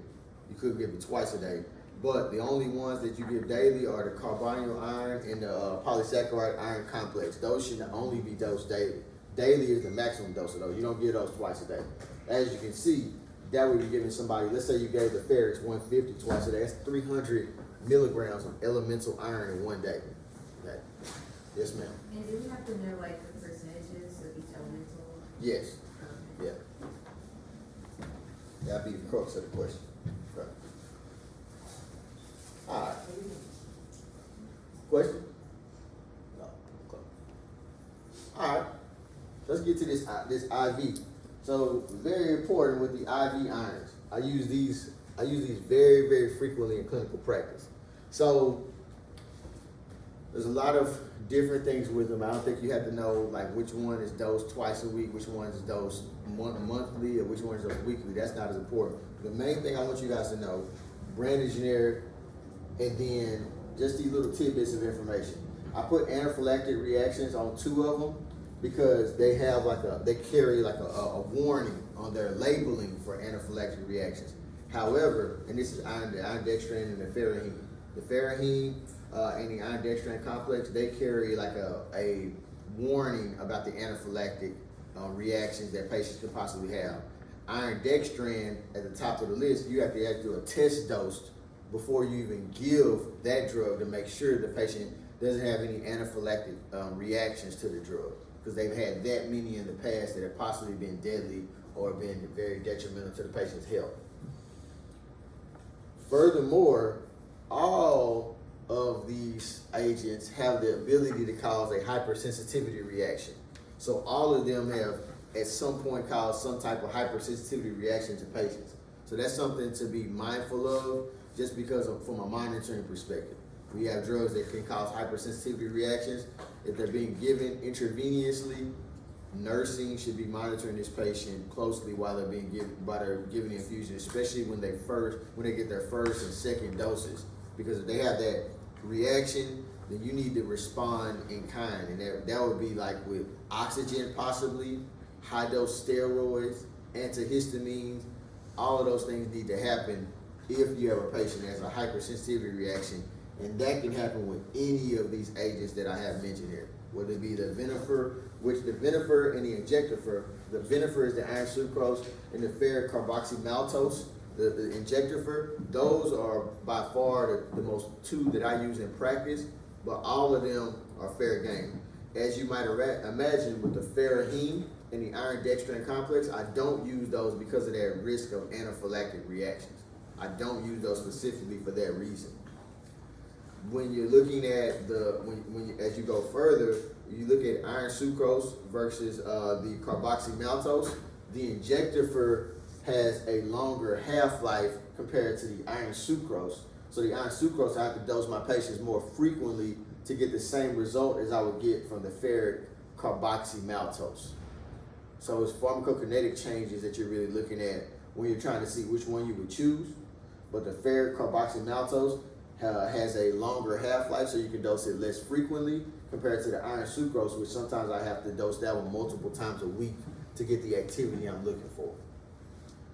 You could give it twice a day. But the only ones that you give daily are the carbonyl iron and the polysaccharide iron complex. Those should only be dosed daily. Daily is the maximum dose of those. You don't give those twice a day. As you can see, that would be giving somebody, let's say you gave the ferrix 150 twice a day. That's 300 milligrams of elemental iron in one day. Okay. Yes, ma'am. And do we have to know the percentages of each elemental? Yes, yeah. That'd be the crux of the question. Okay. All right. Question? No. Okay. All right. Let's get to this IV. So very important with the IV irons. I use these very, very frequently in clinical practice. So there's a lot of different things with them. I don't think you have to know like which one is dosed twice a week, which one is dosed monthly, or which one is dosed weekly. That's not as important. The main thing I want you guys to know, brand is generic, and then just these little tidbits of information. I put anaphylactic reactions on 2 of them because they have they carry a warning on their labeling for anaphylactic reactions. However, and this is the iron dextran and the ferriheme. The ferriheme and the iron dextran complex, they carry a warning about the anaphylactic reactions that patients could possibly have. Iron dextran at the top of the list, you have to do a test dose before you even give that drug to make sure the patient doesn't have any anaphylactic reactions to the drug, because they've had that many in the past that have possibly been deadly or been very detrimental to the patient's health. Furthermore, all of these agents have the ability to cause a hypersensitivity reaction. So all of them have at some point caused some type of hypersensitivity reaction to patients. So that's something to be mindful of, just because from a monitoring perspective. We have drugs that can cause hypersensitivity reactions. If they're being given intravenously, nursing should be monitoring this patient closely while they're giving the infusion, especially when they get their first and second doses. Because if they have that reaction, then you need to respond in kind, and that would be like with oxygen, possibly high dose steroids, antihistamines. All of those things need to happen if you have a patient that has a hypersensitivity reaction, and that can happen with any of these agents that I have mentioned here, whether it be the vinifer, which the vinifer and the injector the vinifer is the iron sucrose, and the ferric carboxymaltose, the injector those are by far the most 2 that I use in practice, but all of them are fair game. As you might imagine, with the ferriheme and the iron dextran complex, I don't use those because of their risk of anaphylactic reactions. I don't use those specifically for that reason. When you're looking at as you go further, you look at iron sucrose versus the carboxymaltose. The injector has a longer half-life compared to the iron sucrose. So the iron sucrose, I have to dose my patients more frequently to get the same result as I would get from the ferric carboxymaltose. So it's pharmacokinetic changes that you're really looking at when you're trying to see which one you would choose. But the ferric carboxymaltose has a longer half-life, so you can dose it less frequently compared to the iron sucrose, which sometimes I have to dose that one multiple times a week to get the activity I'm looking for.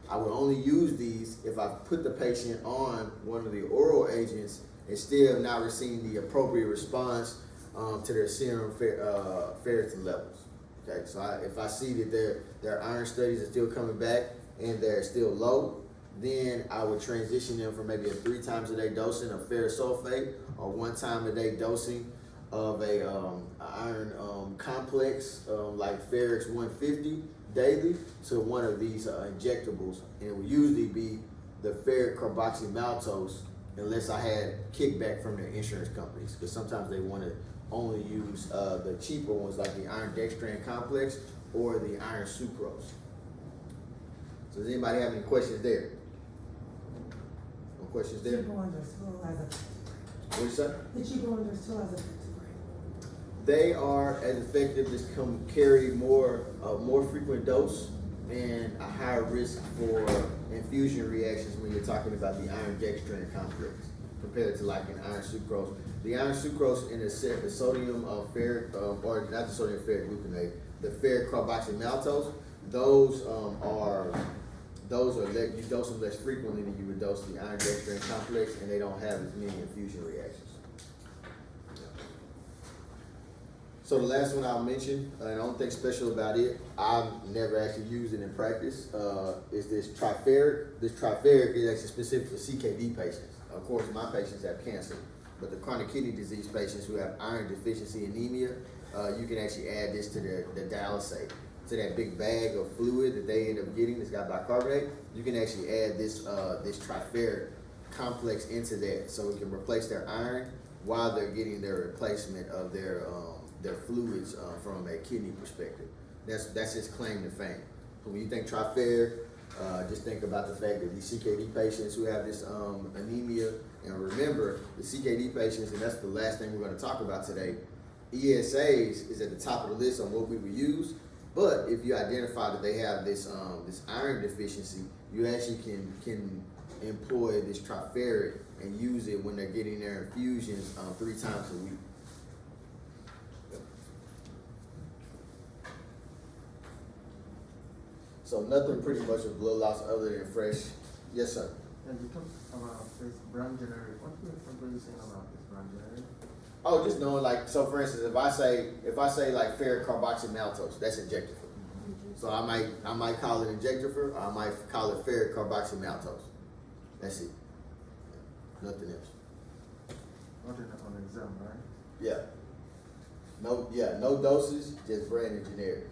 I will only use these if I put the patient on one of the oral agents and still not receiving the appropriate response to their serum ferritin levels. Okay, so if I see that their iron studies are still coming back and they're still low, then I would transition them from maybe a 3 times a day dosing of ferrous sulfate or 1 time a day dosing of a iron complex like Ferrix 150 daily to one of these injectables, and it would usually be the ferric carboxymaltose, unless I had kickback from their insurance companies, because sometimes they want to only use the cheaper ones like the iron dextran complex or the iron sucrose. So does anybody have any questions there? No questions there? The cheaper ones are still as effective. What you say? The cheaper ones are still as effective, right? They are as effective, just carry more frequent dose and a higher risk for infusion reactions when you're talking about the iron dextran complex compared to like an iron sucrose. The iron sucrose and the sodium ferric, or not the sodium ferric gluconate, the ferric carboxymaltose, those you dose them less frequently than you would dose the iron dextran complex, and they don't have as many infusion reactions. So the last one I'll mention, and I don't think special about it, I've never actually used it in practice, is this triferic. This triferic is actually specific for CKD patients. Of course, my patients have cancer, but the chronic kidney disease patients who have iron deficiency anemia, you can actually add this to the dialysate to that big bag of fluid that they end up getting that's got bicarbonate, you can actually add this this triferric complex into that, so it can replace their iron while they're getting their replacement of their fluids from a kidney perspective. That's his claim to fame. So when you think triferric, just think about the fact that these CKD patients who have this anemia, and remember the CKD patients, and that's the last thing we're going to talk about today. ESAs is at the top of the list on what we would use, but if you identify that they have this this iron deficiency, you actually can employ this triferric and use it when they're getting their infusions 3 times a week. So nothing pretty much with blood loss other than fresh. Yes, sir. And you talked about this brand generic. What were you saying about this brand generic? Oh, just knowing, like, so for instance, if I say like ferric carboxymaltose, that's injectable. So I might call it injectable, or I might call it ferric carboxymaltose. That's it. Nothing else. Not on the exam, right? Yeah. No dosage, just brand and generic.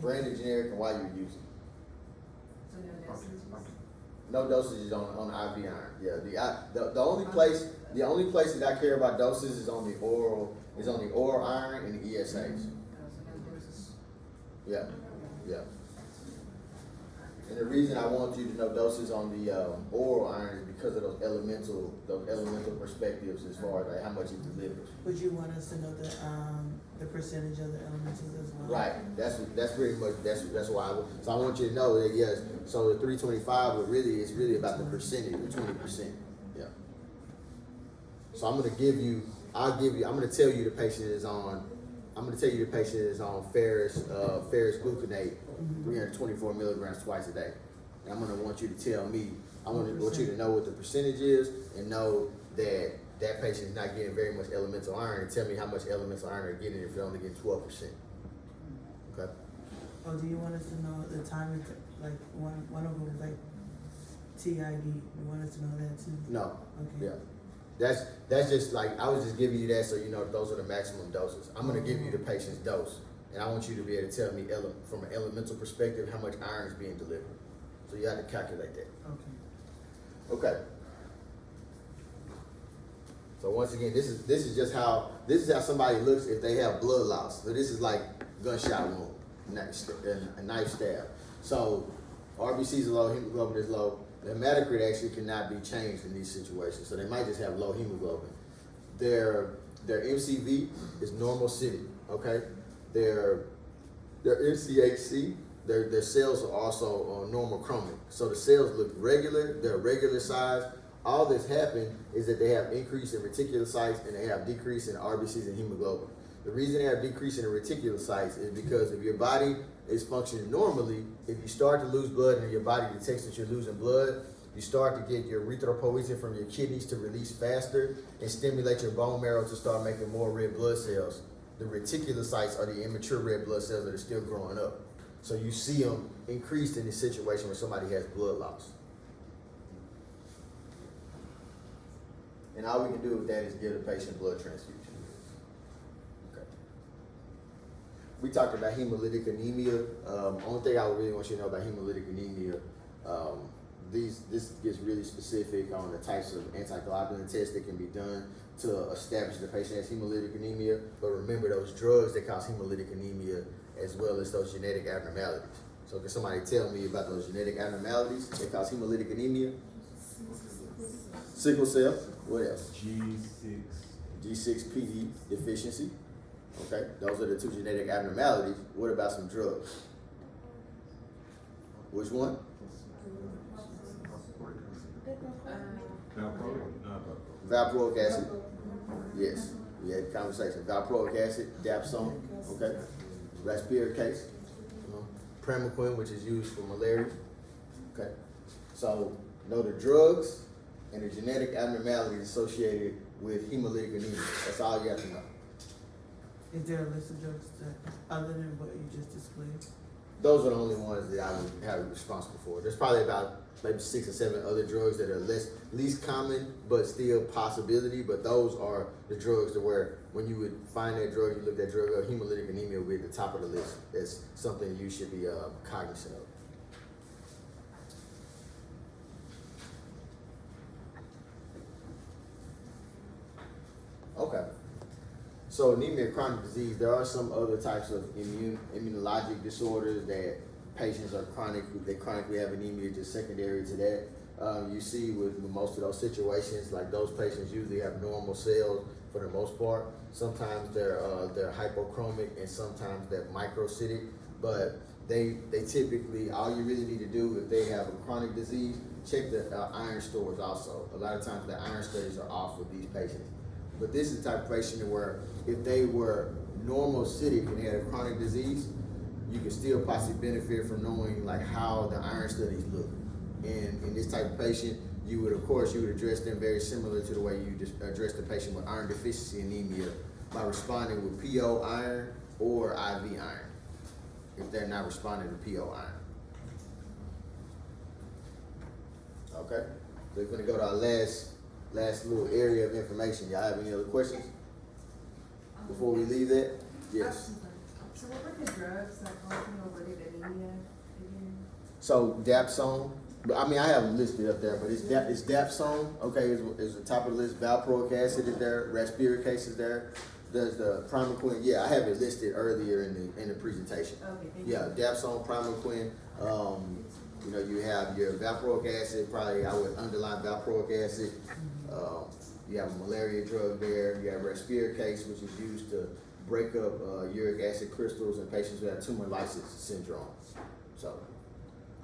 Brand and generic and why you're using. So no Okay. No dosages on IV iron. Yeah, the only place that I care about doses is on the oral iron and the ESAs. Yeah. And the reason I want you to know doses on the oral iron is because of those elemental perspectives as far as like how much it delivers. Would you want us to know the percentage of the elementals as well? Right. That's pretty much that's why. So I want you to know that yes. So the 325, but really it's really about the percentage, the 20%. Yeah. So I'm gonna tell you the patient is on. I'm gonna tell you the patient is on ferrous gluconate, 324 milligrams twice a day. And I'm gonna want you to tell me. I want you to know what the percentage is and know that that patient is not getting very much elemental iron, and tell me how much elemental iron they're getting if they're only getting 12%. Okay. Oh, do you want us to know the time? Like one of them is like TID. You want us to know that too? No. Okay. Yeah. That's just like, I was just giving you that so you know those are the maximum doses. I'm gonna give you the patient's dose, and I want you to be able to tell me from an elemental perspective how much iron is being delivered. So you have to calculate that. Okay. So once again, this is how somebody looks if they have blood loss. So this is like gunshot wound, a knife stab. So RBCs are low, hemoglobin is low. The hematocrit actually cannot be changed in these situations, so they might just have low hemoglobin. Their MCV is normal sitting, okay? Their MCHC, their cells are also normal chromic. So the cells look regular, they're regular size. All that's happened is that they have increase in reticulocytes and they have decrease in RBCs and hemoglobin. The reason they have decrease in the reticulocytes is because if your body is functioning normally, if you start to lose blood and your body detects that you're losing blood, you start to get your erythropoietin from your kidneys to release faster and stimulate your bone marrow to start making more red blood cells. The reticulocytes are the immature red blood cells that are still growing up. So you see them increased in this situation where somebody has blood loss. And all we can do with that is give the patient blood transfusion. Okay. We talked about hemolytic anemia. Only thing I really want you to know about hemolytic anemia, this gets really specific on the types of antiglobulin tests that can be done to establish the patient has hemolytic anemia. But remember those drugs that cause hemolytic anemia as well as those genetic abnormalities. So can somebody tell me about those genetic abnormalities that cause hemolytic anemia? Sickle cell. What else? G6PD deficiency. Okay, those are the 2 genetic abnormalities. What about some drugs? Which one? Valproic acid. Yes, we had a conversation. Valproic acid, Dapsone. Okay. Respiracase. Primaquine, which is used for malaria. Okay. So know the drugs and the genetic abnormalities associated with hemolytic anemia. That's all you have to know. Is there a list of drugs other than what you just displayed? those are the only ones that I would have it responsible for. There's probably about maybe 6 or 7 other drugs that are least common, but still possibility. But those are the drugs to where when you would find that drug, you look that drug up, hemolytic anemia will be at the top of the list. That's something you should be cognizant of. Okay. So anemia of chronic disease, there are some other types of immunologic disorders that patients are they chronically have anemia just secondary to that. You see with most of those situations, like those patients usually have normal cells for the most part. Sometimes they're hypochromic and sometimes they're microcytic, but they typically, all you really need to do if they have a chronic disease, check the iron stores also. A lot of times the iron studies are off with these patients. But this is the type of patient where if they were normal cytic and had a chronic disease, you can still possibly benefit from knowing like how the iron studies look. And in this type of patient, you would address them very similar to the way you just address the patient with iron deficiency anemia by responding with PO iron or IV iron if they're not responding to PO iron. Okay, so we're gonna go to our last little area of information. Y'all have any other questions before we leave that? Yes. So what were the drugs that caused hemolytic anemia again? So Dapsone, I mean I have it listed up there, but it's Dapsone. Okay, is the top of the list. Valproic acid is there. Respiricase is there. There's the Primaquine. Yeah, I have it listed earlier in the presentation. Okay, thank Yeah, you. Dapsone, Primaquine. You have your valproic acid. Probably I would underline valproic acid. You have a malaria drug there. You have Respiricase, which is used to break up uric acid crystals in patients who have tumor lysis syndrome. So,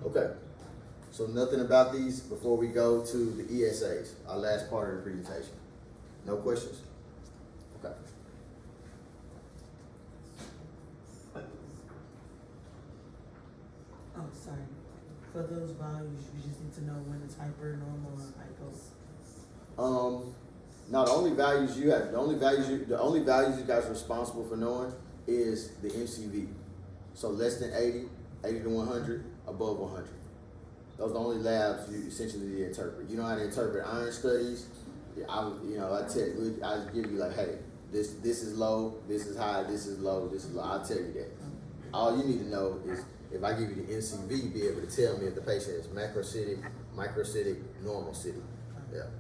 okay. So nothing about these before we go to the ESAs, our last part of the presentation. No questions? Okay. Oh, sorry. For those values, you just need to know when it's hyper, normal, or hypo. Now the only values you guys are responsible for knowing is the MCV. So less than 80, 80 to 100, above 100. Those are the only labs you essentially interpret. You know how to interpret iron studies. I give you like, hey, this is low, this is high, this is low, this is low. I'll tell you that. All you need to know is if I give you the MCV, be able to tell me if the patient is macrocytic, microcytic, normal cytic. Yeah.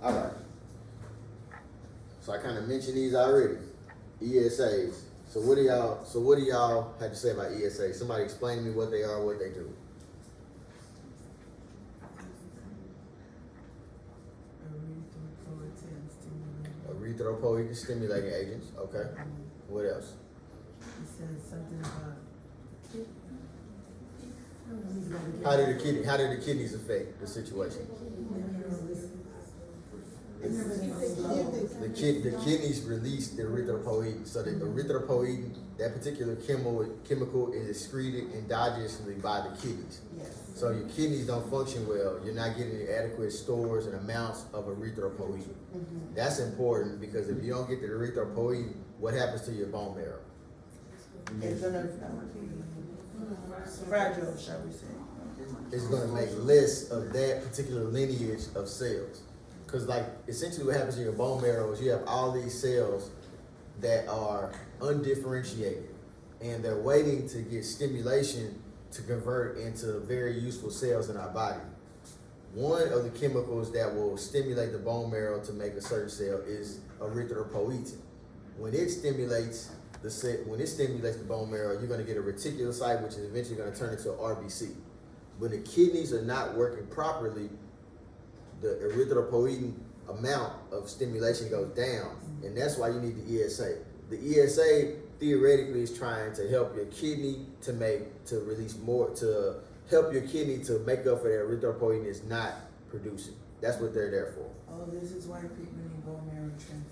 All right. So I kind of mentioned these already. ESAs. So what do y'all have to say about ESAs? Somebody explain to me what they are, what they do. Erythropoietin stimulating agents. Okay. What else? It says something about. How do the kidneys affect the situation? The kidneys release the erythropoietin. So the erythropoietin, that particular chemical is excreted endogenously by the kidneys. Yes. So your kidneys don't function well. You're not getting the adequate stores and amounts of erythropoietin. Mm-hmm. That's important because if you don't get the erythropoietin, what happens to your bone marrow? It's gonna fragile, shall we say. It's going to make less of that particular lineage of cells. Because like essentially what happens in your bone marrow is you have all these cells that are undifferentiated and they're waiting to get stimulation to convert into very useful cells in our body. One of the chemicals that will stimulate the bone marrow to make a certain cell is erythropoietin. When it stimulates the bone marrow, you're going to get a reticulocyte, which is eventually going to turn into an RBC. When the kidneys are not working properly, the erythropoietin amount of stimulation goes down, and that's why you need the ESA. The ESA theoretically is trying to help your kidney to help your kidney to make up for that erythropoietin is not producing. That's what they're there for. Oh, this is why people need bone marrow transplant.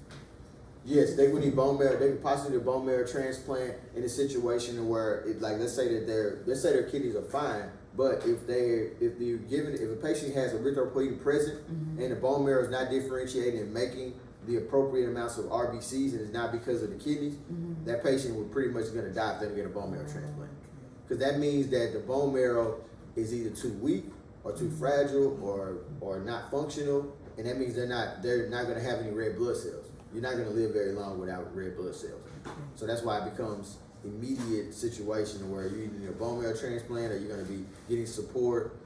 Yes, they would need bone marrow. They could possibly need a bone marrow transplant in a situation where, let's say their kidneys are fine, but if a patient has erythropoietin present and the bone marrow is not differentiating and making the appropriate amounts of RBCs and it's not because of the kidneys, that patient would pretty much gonna die if they don't get a bone marrow transplant. Because that means that the bone marrow is either too weak or too fragile or not functional, and that means they're not gonna have any red blood cells. You're not gonna live very long without red blood cells. So that's why it becomes immediate situation where you either need a bone marrow transplant or you're gonna be getting support,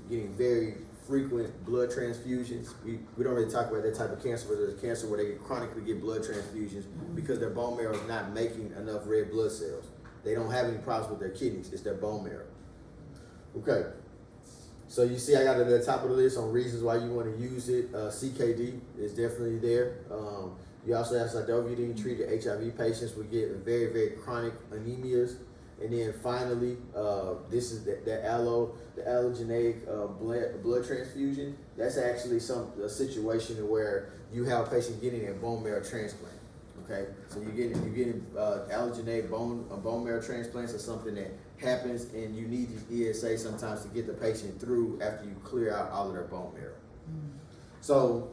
getting very frequent blood transfusions. We don't really talk about that type of cancer, but there's cancer where they chronically get blood transfusions because their bone marrow is not making enough red blood cells. They don't have any problems with their kidneys, it's their bone marrow. Okay, so you see I got at the top of the list on reasons why you want to use it. CKD is definitely there. You also have Sydoviadine treated HIV patients would get very, very chronic anemias. And then finally, this is the allogeneic blood transfusion. That's actually a situation where you have a patient getting a bone marrow transplant. Okay, so you're getting allogeneic bone marrow transplants are something that happens, and you need these ESA sometimes to get the patient through after you clear out all of their bone marrow. So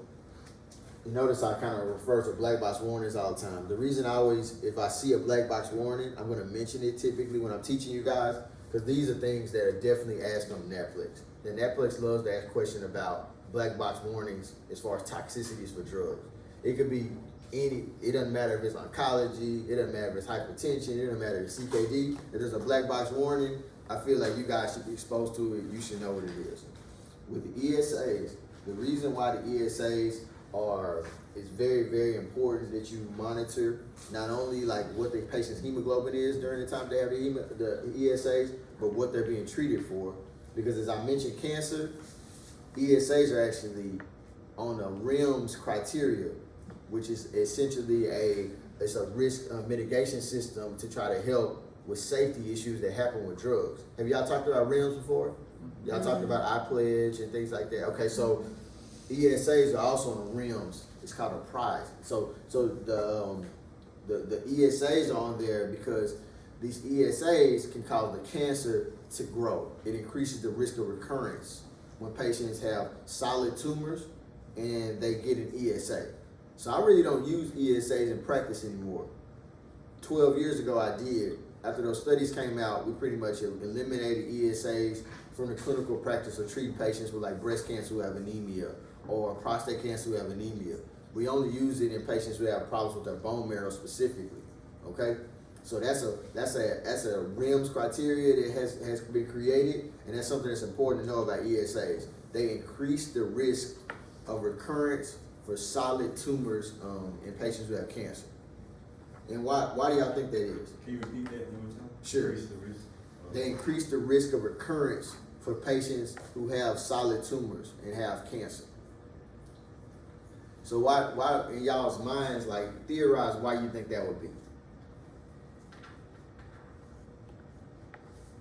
you notice I kind of refer to black box warnings all the time. The reason I always, if I see a black box warning, I'm going to mention it typically when I'm teaching you guys, because these are things that are definitely asked on Netflix. The Netflix loves to ask questions about black box warnings as far as toxicities for drugs. It could be it doesn't matter if it's oncology, it doesn't matter if it's hypertension, it doesn't matter if it's CKD. If there's a black box warning, I feel like you guys should be exposed to it. You should know what it is. With the ESAs, the reason why the ESAs it's very, very important that you monitor not only like what the patient's hemoglobin is during the time they have the ESAs, but what they're being treated for. Because as I mentioned, cancer, ESAs are actually on the REMS criteria, which is essentially it's a risk mitigation system to try to help with safety issues that happen with drugs. Have y'all talked about REMS before? Y'all talked about iPledge and things like that. Okay, so ESAs are also on the REMS. It's called a prize. So the ESAs are on there because these ESAs can cause the cancer to grow. It increases the risk of recurrence when patients have solid tumors and they get an ESA. So I really don't use ESAs in practice anymore. 12 years ago I did. After those studies came out, we pretty much eliminated ESAs from the clinical practice of treating patients with like breast cancer who have anemia or prostate cancer who have anemia. We only use it in patients who have problems with their bone marrow specifically. Okay, so that's a REMS criteria that has been created, and that's something that's important to know about ESAs. They increase the risk of recurrence for solid tumors in patients who have cancer. And why do y'all think that is? Can you repeat that one more time? Sure. Increase the risk. They increase the risk of recurrence for patients who have solid tumors and have cancer. So why in y'all's minds, like, theorize why you think that would be?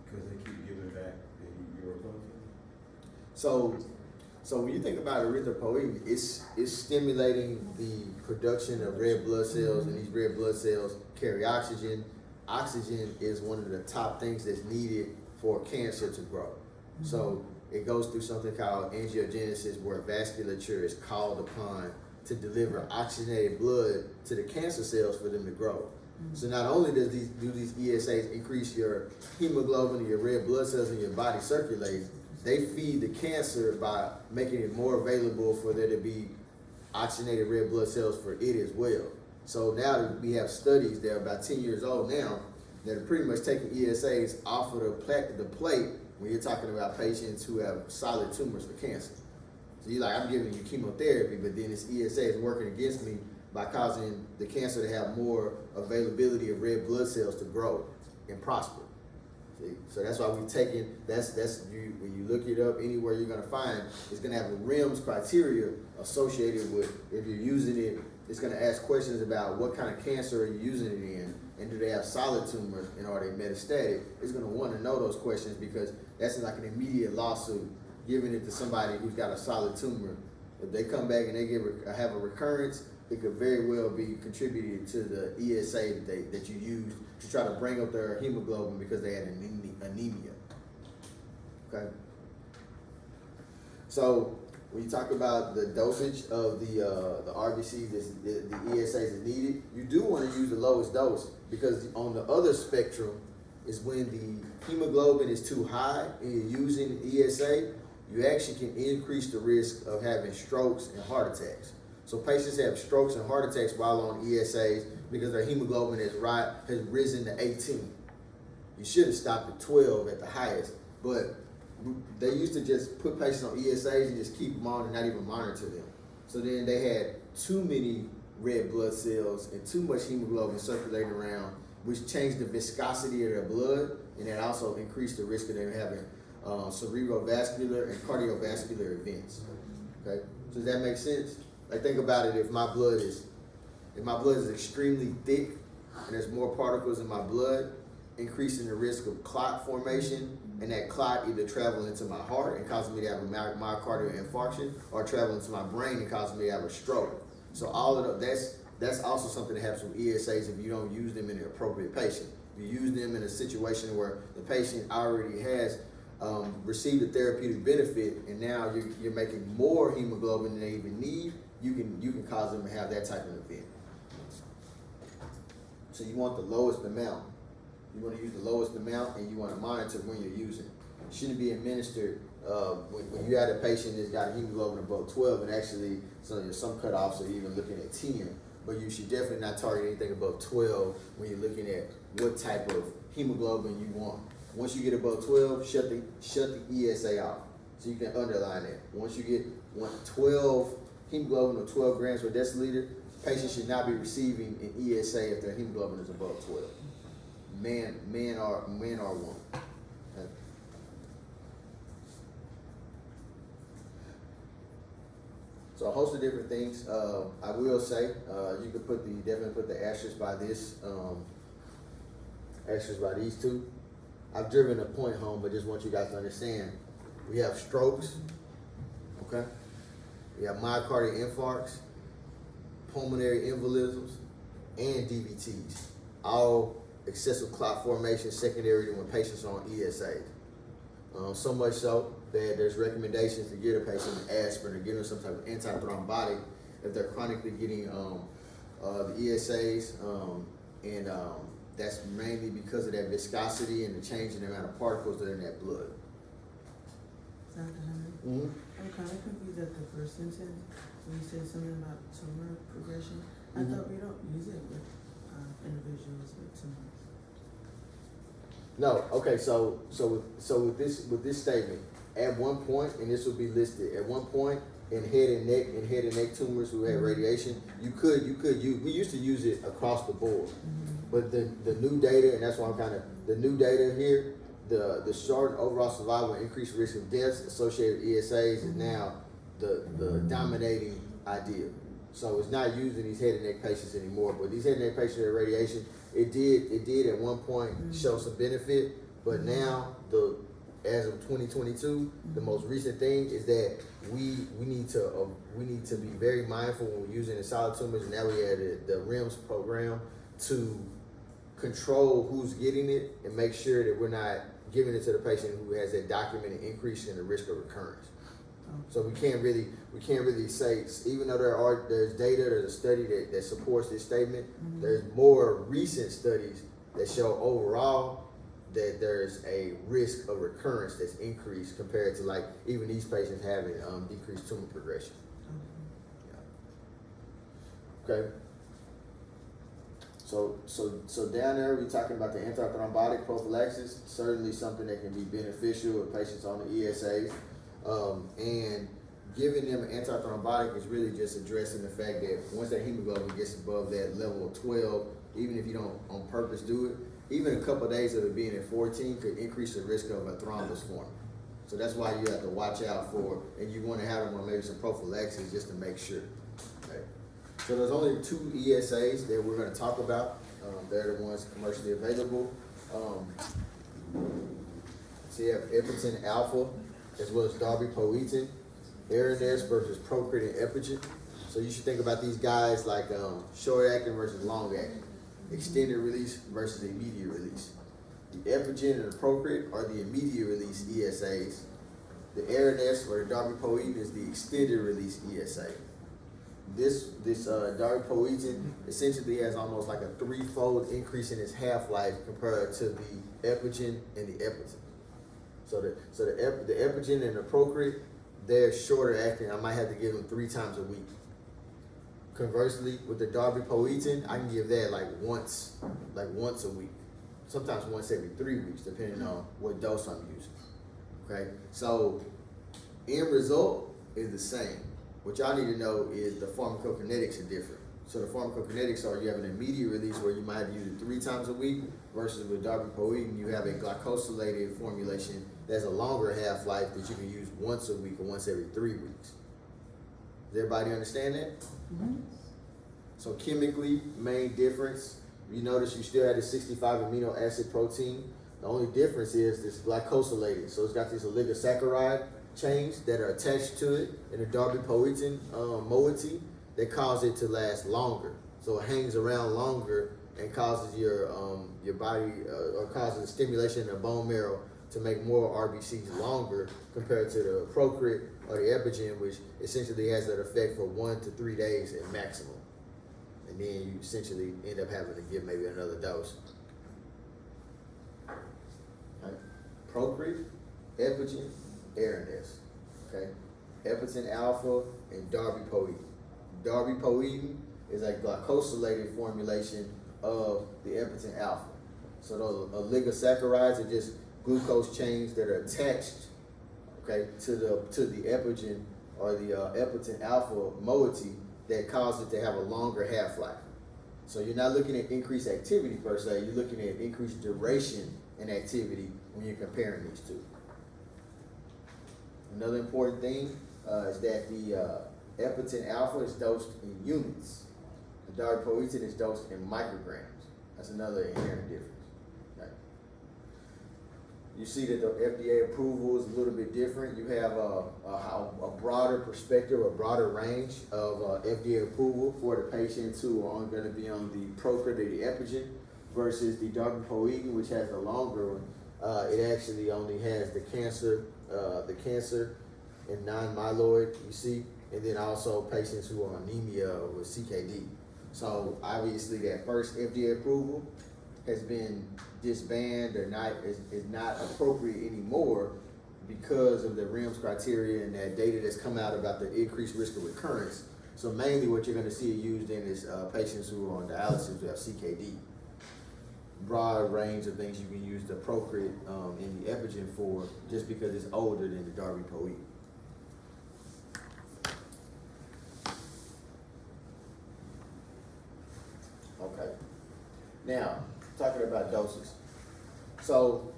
Because they keep giving back the uropoietin. So when you think about erythropoietin, it's stimulating the production of red blood cells, and these red blood cells carry oxygen. Oxygen is one of the top things that's needed for cancer to grow. So it goes through something called angiogenesis, where vasculature is called upon to deliver oxygenated blood to the cancer cells for them to grow. So not only do these ESAs increase your hemoglobin and your red blood cells in your body circulating, they feed the cancer by making it more available for there to be oxygenated red blood cells for it as well. So now that we have studies that are about 10 years old now that are pretty much taking ESAs off of the plate when you're talking about patients who have solid tumors for cancer. So you're like, I'm giving you chemotherapy, but then this ESA is working against me by causing the cancer to have more availability of red blood cells to grow and prosper. See? So that's why we've taken, when you look it up anywhere you're gonna find, it's gonna have the REMS criteria associated with, if you're using it, it's gonna ask questions about what kind of cancer are you using it in, and do they have solid tumors, and are they metastatic? It's gonna wanna know those questions because that's like an immediate lawsuit, giving it to somebody who's got a solid tumor. If they come back and they have a recurrence, it could very well be contributed to the ESA that you use to try to bring up their hemoglobin because they had anemia. Okay? So when you talk about the dosage of the RBC, the ESAs is needed, you do want to use the lowest dose, because on the other spectrum is when the hemoglobin is too high and you're using ESA, you actually can increase the risk of having strokes and heart attacks. So patients have strokes and heart attacks while on ESAs because their hemoglobin has risen to 18. You should have stopped at 12 at the highest, but they used to just put patients on ESAs and just keep them on and not even monitor them. So then they had too many red blood cells and too much hemoglobin circulating around, which changed the viscosity of their blood, and that also increased the risk of them having cerebrovascular and cardiovascular events. Okay, so does that make sense? Like, think about it. If my blood is extremely thick and there's more particles in my blood, increasing the risk of clot formation, and that clot either travel into my heart and causing me to have a myocardial infarction, or travel into my brain and causing me to have a stroke. So all of that's also something that happens with ESAs if you don't use them in the appropriate patient. If you use them in a situation where the patient already has received a therapeutic benefit, and now you're making more hemoglobin than they even need, you can cause them to have that type of event. So you want the lowest amount. You want to use the lowest amount, and you want to monitor when you're using it. It shouldn't be administered when you had a patient that's got a hemoglobin above 12, and actually some cutoffs are even looking at 10. But you should definitely not target anything above 12 when you're looking at what type of hemoglobin you want. Once you get above 12, shut the ESA off. So you can underline that. Once you get 12 hemoglobin or 12 grams per deciliter, patients should not be receiving an ESA if their hemoglobin is above 12. Men are one. Okay. So a host of different things. I will say you could definitely put the asterisk by this, asterisk by these two. I've driven a point home, but just want you guys to understand. We have strokes, okay? We have myocardial infarcts, pulmonary embolisms, and DVTs. All excessive clot formation secondary to when patients are on ESAs. So much so that there's recommendations to give a patient aspirin or give them some type of antithrombotic if they're chronically getting the ESAs, and that's mainly because of that viscosity and the change in the amount of particles that are in that blood. Dr. Hunter, I'm kind of confused at the first sentence when you said something about tumor progression. I thought we don't use it with individuals with tumors. No, okay, so with this statement, at one point, and this will be listed, at one point in head and neck tumors who had radiation, you could use, we used to use it across the board. But the new data, and that's why the new data here, the short overall survival and increased risk of deaths associated with ESAs is now the dominating idea. So it's not used in these head and neck patients anymore. But these head and neck patients that had radiation, it did at one point show some benefit, but now as of 2022, the most recent thing is that we need to be very mindful when we're using the solid tumors, and now we have the REMS program to control who's getting it and make sure that we're not giving it to the patient who has a documented increase in the risk of recurrence. So we can't really say, even though there's data, there's a study that supports this statement, there's more recent studies that show overall that there's a risk of recurrence that's increased compared to like even these patients having decreased tumor progression. Yeah. Okay. So down there we're talking about the antithrombotic prophylaxis, certainly something that can be beneficial with patients on the ESAs. And giving them an antithrombotic is really just addressing the fact that once that hemoglobin gets above that level of 12, even if you don't on purpose do it, even a couple of days of it being at 14 could increase the risk of a thrombus forming. So that's why you have to watch out for, and you want to have them on maybe some prophylaxis just to make sure. Okay. So there's only 2 ESAs that we're going to talk about. They're the ones commercially available. So you have Epiton Alpha, as well as darbepoetin, Aranesp versus Procrit and Epigen. So you should think about these guys like short acting versus long acting, extended release versus immediate release. The Epigen and the Procrit are the immediate release ESAs, The Aranesp or the darbepoetin is the extended release ESA. This darbepoetin essentially has almost like a 3-fold increase in its half-life compared to the epigen and the epigen. So the epigen and the procrit, they're shorter acting. I might have to give them 3 times a week. Conversely, with the darbepoetin, I can give that like once a week. Sometimes once every 3 weeks, depending on what dose I'm using. Okay, so end result is the same. What y'all need to know is the pharmacokinetics are different. So the pharmacokinetics are you have an immediate release where you might have to use it 3 times a week, versus with darbepoetin, you have a glycosylated formulation that's a longer half-life that you can use once a week or once every 3 weeks. Does everybody understand that? Mm-hmm. So chemically, main difference, you notice you still had the 65 amino acid protein. The only difference is this glycosylated. So it's got these oligosaccharide chains that are attached to it in the darbepoetin moiety that cause it to last longer. So it hangs around longer and causes your body or causes the stimulation in the bone marrow to make more RBCs longer compared to the procrit or the epigen, which essentially has that effect for 1 to 3 days at maximum. And then you essentially end up having to give maybe another dose. Okay. Procrit, epigen, Aranesp. Okay. Epigen alpha and darbepoetin. Darbepoetin is a glycosylated formulation of the epigen alpha. So those oligosaccharides are just glucose chains that are attached, okay, to the epigen or the epigen alpha moiety that cause it to have a longer half-life. So you're not looking at increased activity per se, you're looking at increased duration in activity when you're comparing these two. Another important thing is that the epigen alpha is dosed in units. The darbepoetin is dosed in micrograms. That's another inherent difference. Okay. You see that the FDA approval is a little bit different. You have a broader perspective, a broader range of FDA approval for the patients who are going to be on the procrit or the epigen versus the darbepoetin, which has a longer one. It actually only has the cancer and non-myeloid, you see, and then also patients who are anemia with CKD. So obviously that first FDA approval has been disbanded or is not appropriate anymore because of the REMS criteria and that data that's come out about the increased risk of recurrence. So mainly what you're going to see used in is patients who are on dialysis who have CKD. Broad range of things you can use the procrit in the epigen for just because it's older than the darbepoetin. Okay. Now, talking about doses. So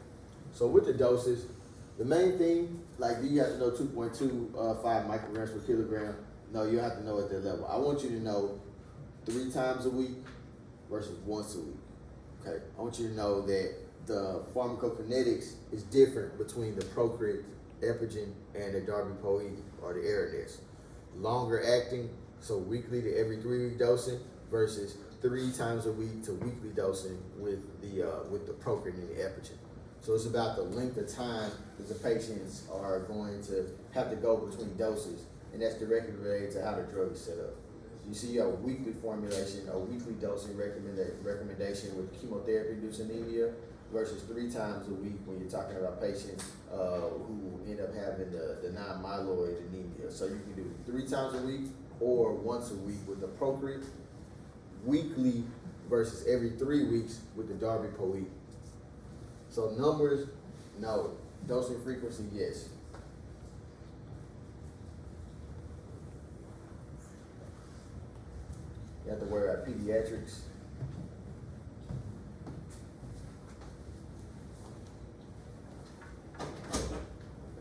with the doses, the main thing, like, do you have to know 2.25 micrograms per kilogram? No, you have to know at that level. I want you to know 3 times a week versus once a week. Okay. I want you to know that the pharmacokinetics is different between the procrit, epigen, and the darbepoetin or the Aranesp. Longer acting, so weekly to every 3 week dosing versus 3 times a week to weekly dosing with the procrit and the epigen. So it's about the length of time that the patients are going to have to go between doses, and that's directly related to how the drug is set up. You see, you have a weekly formulation, a weekly dosing recommendation with chemotherapy-induced anemia versus 3 times a week when you're talking about patients who end up having the non-myeloid anemia. So you can do 3 times a week or once a week with the procrit, weekly versus every 3 weeks with the darbepoetin. So numbers, no. Dosing frequency, yes. You have to worry about pediatrics.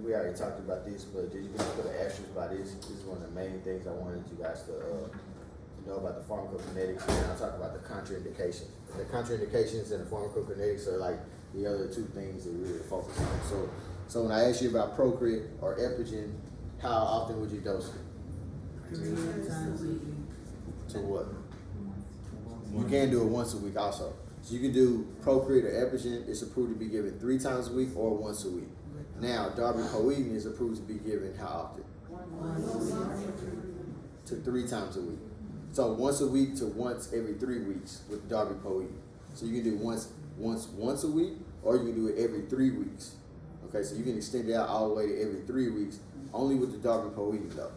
We already talked about this, but did you put an asterisk by this? This is one of the main things I wanted you guys to know about the pharmacokinetics, and I'll talk about the contraindications. The contraindications and the pharmacokinetics are like the other 2 things that we really focus on. So when I ask you about procrit or epigen, how often would you dose it? 3 times weekly. To what? You can do it once a week also. So you can do procrit or epigen. It's approved to be given 3 times a week or once a week. Now, darbepoetin is approved to be given how often? To 3 times a week. So once a week to once every 3 weeks with darbepoetin. So you can do once a week, or you can do it every 3 weeks. Okay, so you can extend it out all the way to every 3 weeks, only with the darbepoetin though.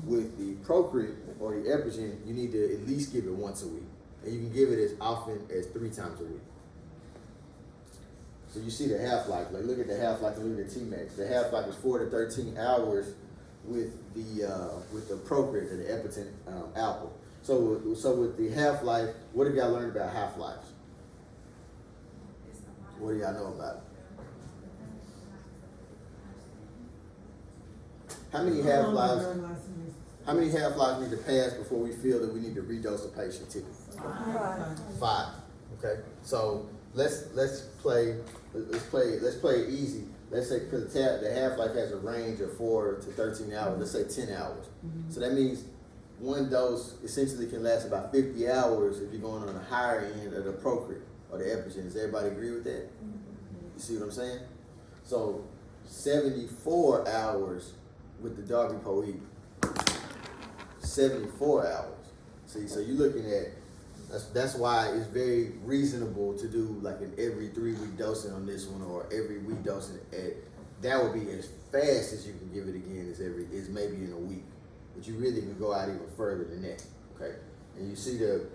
With the Procrit or the Epigen, you need to at least give it once a week. And you can give it as often as 3 times a week. So you see the half-life, like look at the half-life and look at the T-max. The half-life is 4 to 13 hours with the Procrit or the Epigen alpha. So with the half-life, what have y'all learned about half-lives? What do y'all know about it? How many half-lives need to pass before we feel that we need to redose the patient typically? 5. Okay. So let's play it easy. Let's say because the half-life has a range of 4 to 13 hours. Let's say 10 hours. So that means one dose essentially can last about 50 hours if you're going on the higher end of the Procrit or the Epigen. Does everybody agree with that? You see what I'm saying? So 74 hours with the darbepoetin. 74 hours. See, so you're looking at, that's why it's very reasonable to do like an every 3 week dosing on this one, or every week dosing. That would be as fast as you can give it again is maybe in a week. But you really can go out even further than that. Okay. And you see the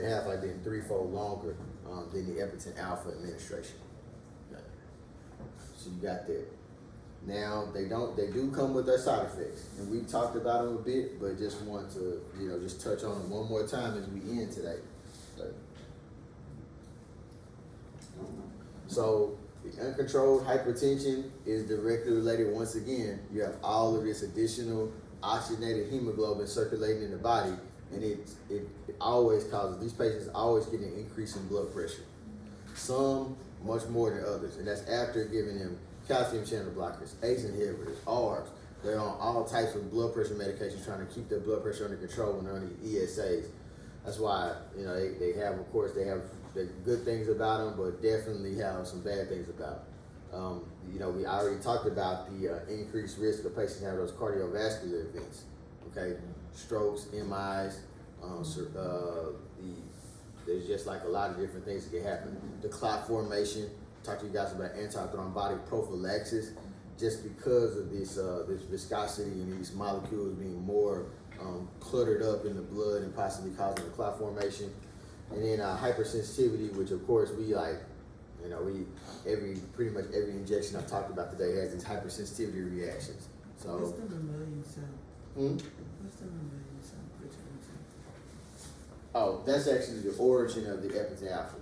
half-life being 3-fold longer than the Epigen alpha administration. Okay. So you got that. Now they do come with their side effects, and we talked about them a bit, but just want to just touch on them one more time as we end today. Okay. So the uncontrolled hypertension is directly related. Once again, you have all of this additional oxygenated hemoglobin circulating in the body, and it always causes, these patients always get an increase in blood pressure. Some much more than others, and that's after giving them calcium channel blockers, ACE inhibitors, ARBs. They're on all types of blood pressure medications trying to keep their blood pressure under control when they're on the ESAs. That's why, they have, of course, they have the good things about them, but definitely have some bad things about them. We already talked about the increased risk of patients having those cardiovascular events, okay? Strokes, MIs, there's just like a lot of different things that can happen. The clot formation, talk to you guys about antithrombotic prophylaxis, just because of this viscosity and these molecules being more cluttered up in the blood and possibly causing a clot formation. And then hypersensitivity, which of course we pretty much every injection I've talked about today has these hypersensitivity reactions. So what's the mammalian cell? What's the mammalian cell? Oh, that's actually the origin of the Epigen alpha.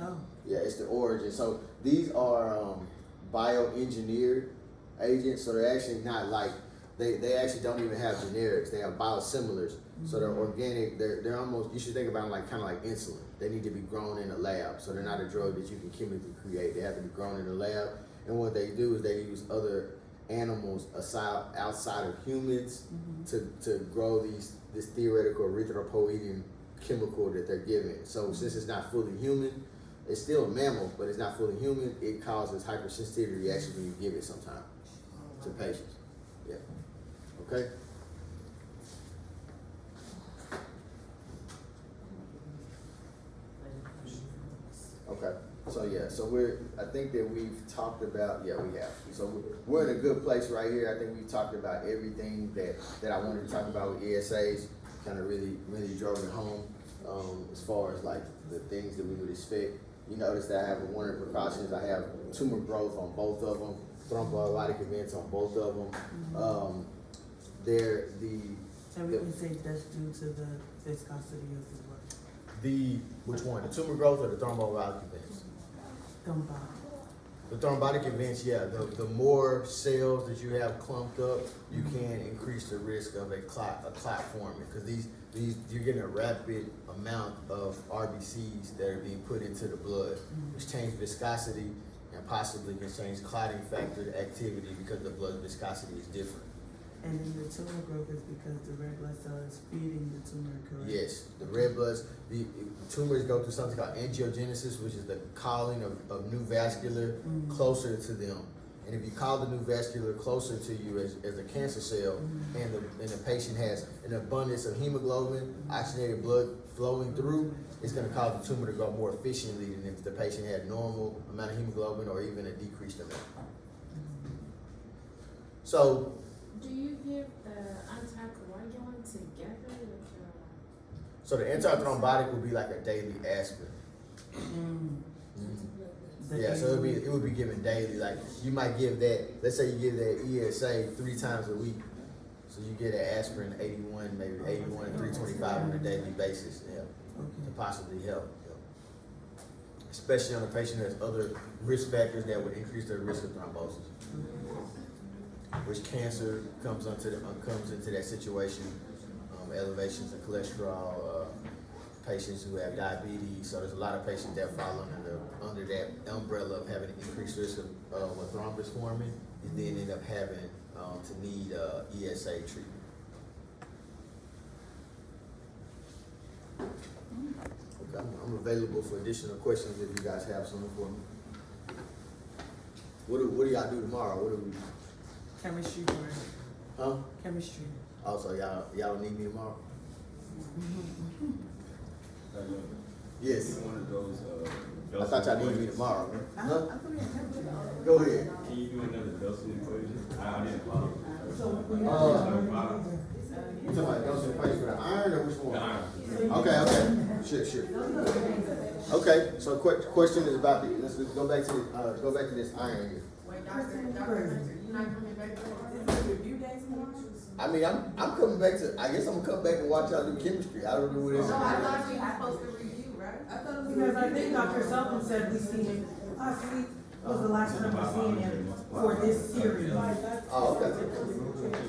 Oh. Yeah, it's the origin. So these are bioengineered agents, so they're actually not like, they actually don't even have generics. They have biosimilars. So they're organic. They're almost, you should think about them like kind of like insulin. They need to be grown in a lab. So they're not a drug that you can chemically create. They have to be grown in a lab. And what they do is they use other animals outside of humans to grow this theoretical erythropoietin chemical that they're giving. So since it's not fully human, it's still a mammal, but it's not fully human. It causes hypersensitivity reactions when you give it sometimes to patients. Yeah. Okay. Okay. So I think that we've talked about, we have. So we're in a good place right here. I think we've talked about everything that I wanted to talk about with ESAs. Kind of really drove it home as far as like the things that we would expect. You notice that I have a warning precautions. I have tumor growth on both of them, thromboembolic events on both of them. And we can say that's due to the viscosity of the blood. Which one? The tumor growth or the thromboembolic events? The thrombotic events, the more cells that you have clumped up, you can increase the risk of a clot forming, because you're getting a rapid amount of RBCs that are being put into the blood, which change viscosity and possibly can change clotting factor activity because the blood viscosity is different. And then the tumor growth is because the red blood cell is feeding the tumor, correct? Yes, the red bloods, the tumors go through something called angiogenesis, which is the calling of new vascular closer to them. And if you call the new vascular closer to you as a cancer cell, and the patient has an abundance of hemoglobin, oxygenated blood flowing through, it's going to cause the tumor to grow more efficiently than if the patient had normal amount of hemoglobin or even a decreased amount. So, Do you give the anticoagulant together with the? so the antithrombotic would be like a daily aspirin. Yeah, so it would be given daily. Like you might give that. Let's say you give that ESA 3 times a week, so you get an aspirin 81, maybe 81 and 325 on a daily basis. Yeah, to possibly help. Yeah. Especially on a patient that has other risk factors that would increase their risk of thrombosis. Which cancer comes into that situation. Elevations in cholesterol. Patients who have diabetes, so there's a lot of patients that fall under that umbrella of having an increased risk of a thrombus forming, and then end up having to need ESA treatment. Okay, I'm available for additional questions if you guys have some for me. What do y'all do tomorrow? What do we? Chemistry board. Huh? Chemistry. Also, y'all don't need me tomorrow? Yes. One of those, I thought y'all needed me tomorrow. Huh? I believe in Go ahead. Can you do another dosing equation? I didn't follow. You talking about dosing place for the iron or which one? The iron. Okay. Sure. Okay, so question is about the, let's go back to this iron here. Wait, Dr. Hunter, you're not coming back to review day tomorrow? I mean, I'm coming back to, I guess I'm gonna come back and watch y'all do chemistry. I don't know what it is. No, I thought you were supposed to review, right? I thought it was. Because I think Dr. Sullivan said we seen him last week was the last time we seen him for this series. Oh,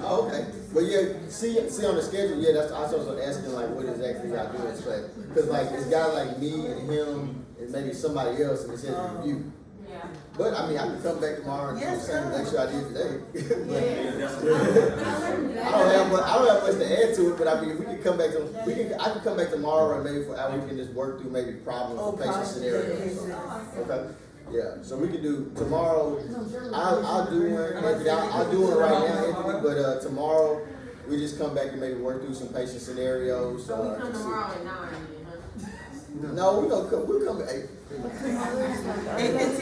okay. Well, yeah, see on the schedule, yeah, that's, I was asking like what exactly y'all doing, because like it's a guy like me and him and maybe somebody else and it says review. Yeah. But I mean, I can come back tomorrow and do the same lecture I did today. I don't have much to add to it, but I mean, if we can come back I can come back tomorrow and maybe we can just work through maybe problems or patient scenarios. Okay. Yeah, so we can do tomorrow. I'll do one. Maybe I'll do one right now, Anthony. But tomorrow we just come back and maybe work through some patient scenarios. So we come tomorrow at 9 then, huh? No, we gonna come. We'll come at 8. It's